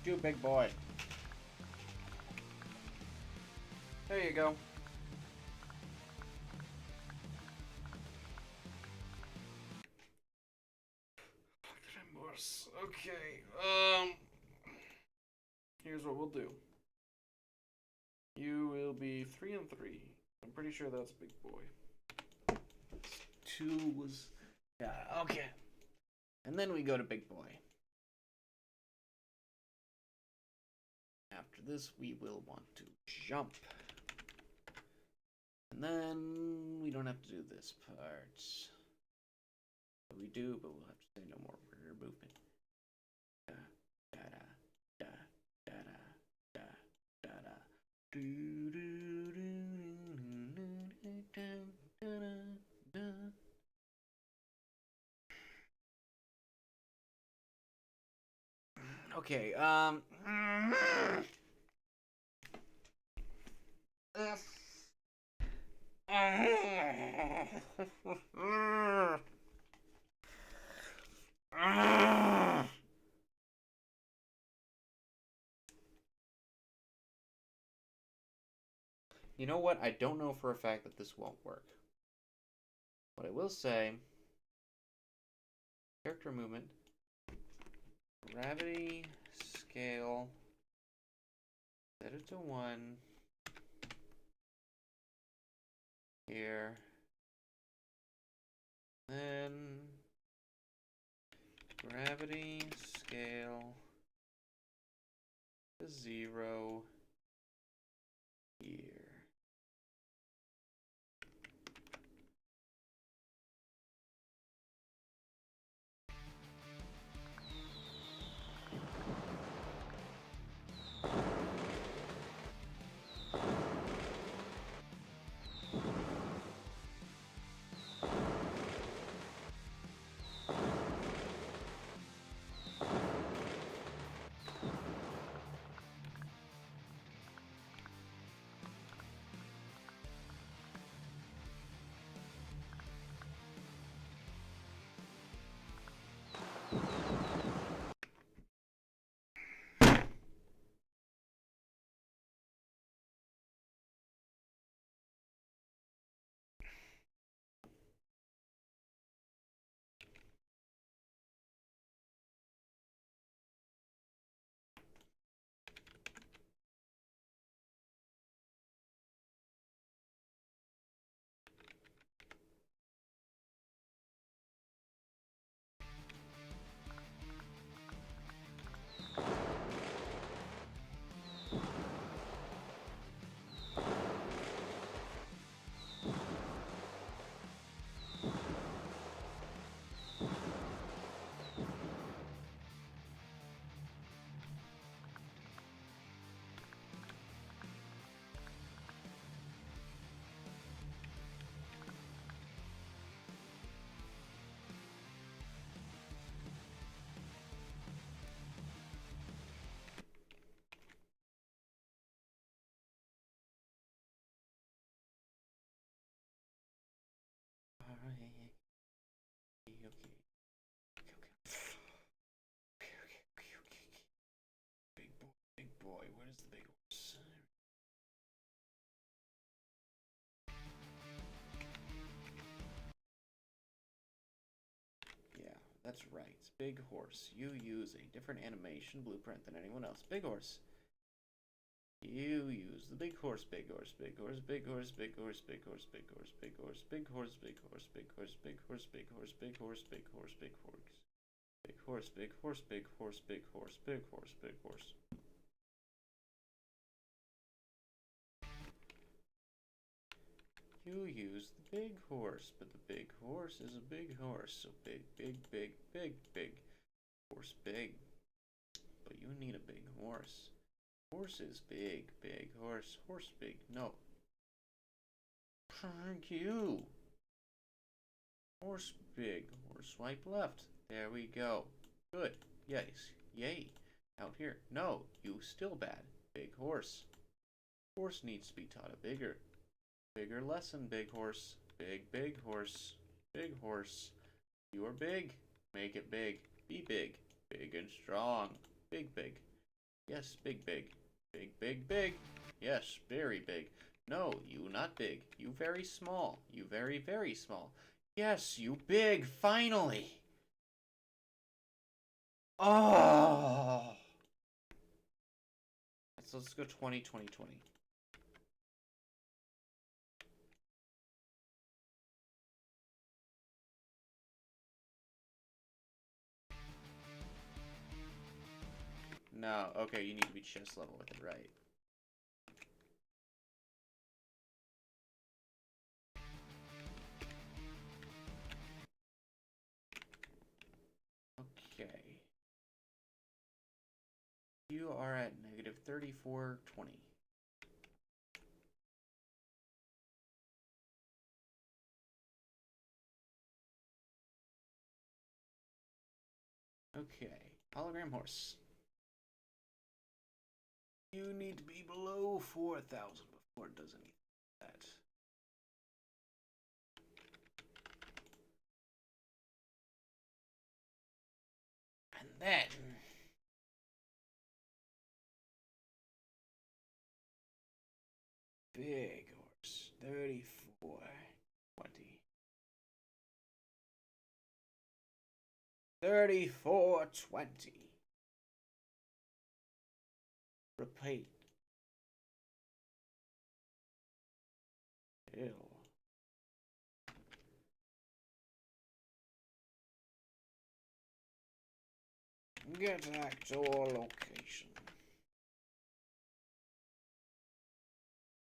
You big boy. There you go. Remorse. Okay. Here's what we'll do. You will be 3 and 3. I'm pretty sure that's big boy. 2 was. Yeah. Okay. And then we go to big boy. After this, we will want to jump. And then we don't have to do this part. We do, but we'll have to say no more rear movement. Da da da da da da da. Do do do da da da. Okay, you know what? I don't know for a fact that this won't work. What I will say character movement. Gravity, scale. Set it to 1. Here. Then gravity, scale to 0 here. Big boy, where's the big horse? Yeah, that's right. Big horse. You use a different animation blueprint than anyone else. Big horse. You use the big horse, big horse, big horse, big horse, big horse, big horse, big horse, big horse, big horse, big horse, big horse, big horse, big horse, big horse, big horse, big horse. Big horse, big horse, big horse, big horse, big horse, big horse. You use the big horse, but the big horse is a big horse, so big, big, big, big, big. Horse big. But you need a big horse. Horse is big, big horse, horse big. No. Thank you. Horse big, horse swipe left. There we go. Good. Yes. Yay. Out here. No, you still bad. Big horse. Horse needs to be taught a bigger lesson, big horse. Big, big horse. Big horse. You are big. Make it big. Be big. Big and strong. Big, big. Yes, big, big. Big, big, big. Yes, very big. No, you not big. You very small. You very, very small. Yes, you big, finally. Oh. So let's go 20, 20, 20. No, okay, you need to be chest level with it, right? Okay. You are at negative 3420. Okay, hologram horse. You need to be below 4,000 before it does anything like that. And then big horse, 34, 20. 3420. Repeat. Ew. Get back to our location.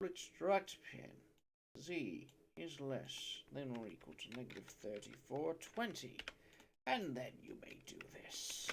Extract pin. Z is less than or equal to negative 3420. And then you may do this.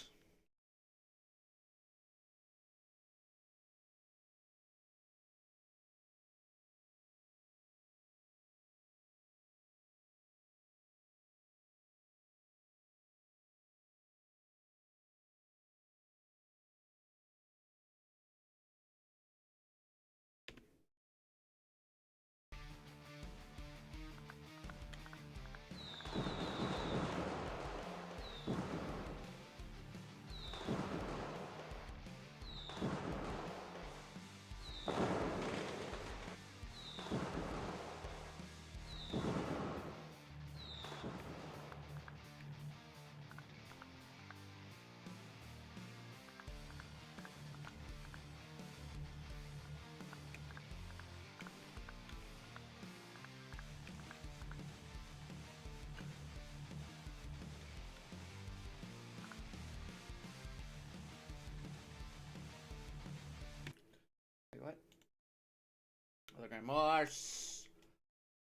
What? Other remorse.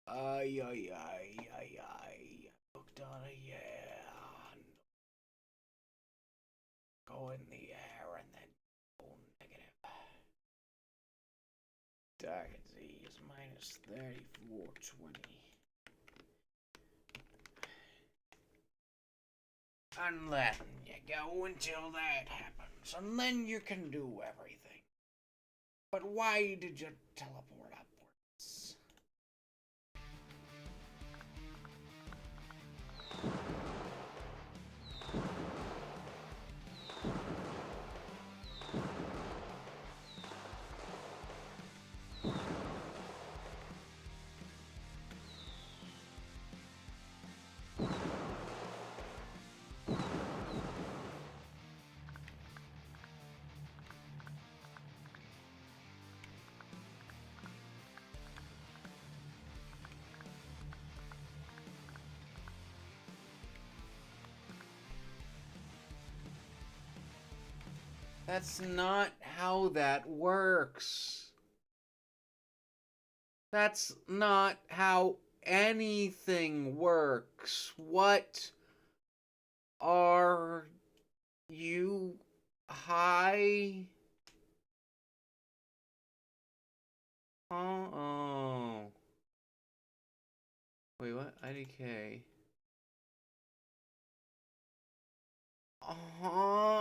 Ay, ay, ay, ay, ay. Looked on a yeah. Go in the air and then go negative. Target Z is minus 3420. And then you go until that happens, and then you can do everything. But why did you teleport upwards? That's not how that works. That's not how anything works. What are you high? Oh. Wait, what? IDK. Oh.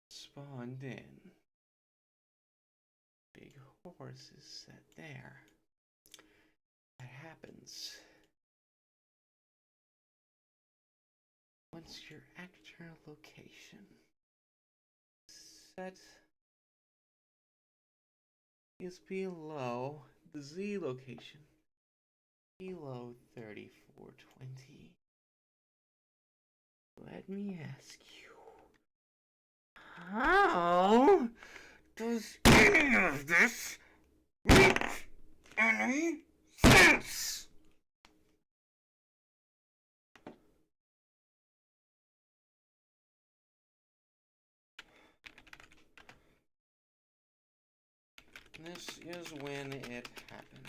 Spawned in. Big horse is set there. That happens once your actor location set is below the Z location, below 3420. Let me ask you, how does any of this make any sense? This is when it happened.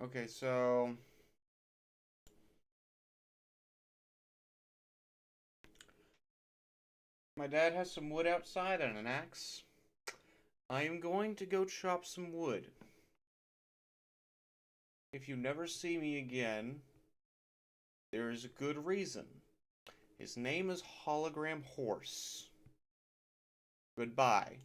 Okay, so my dad has some wood outside and an axe. I am going to go chop some wood. If you never see me again, there is a good reason. His name is Hologram Horse. Goodbye.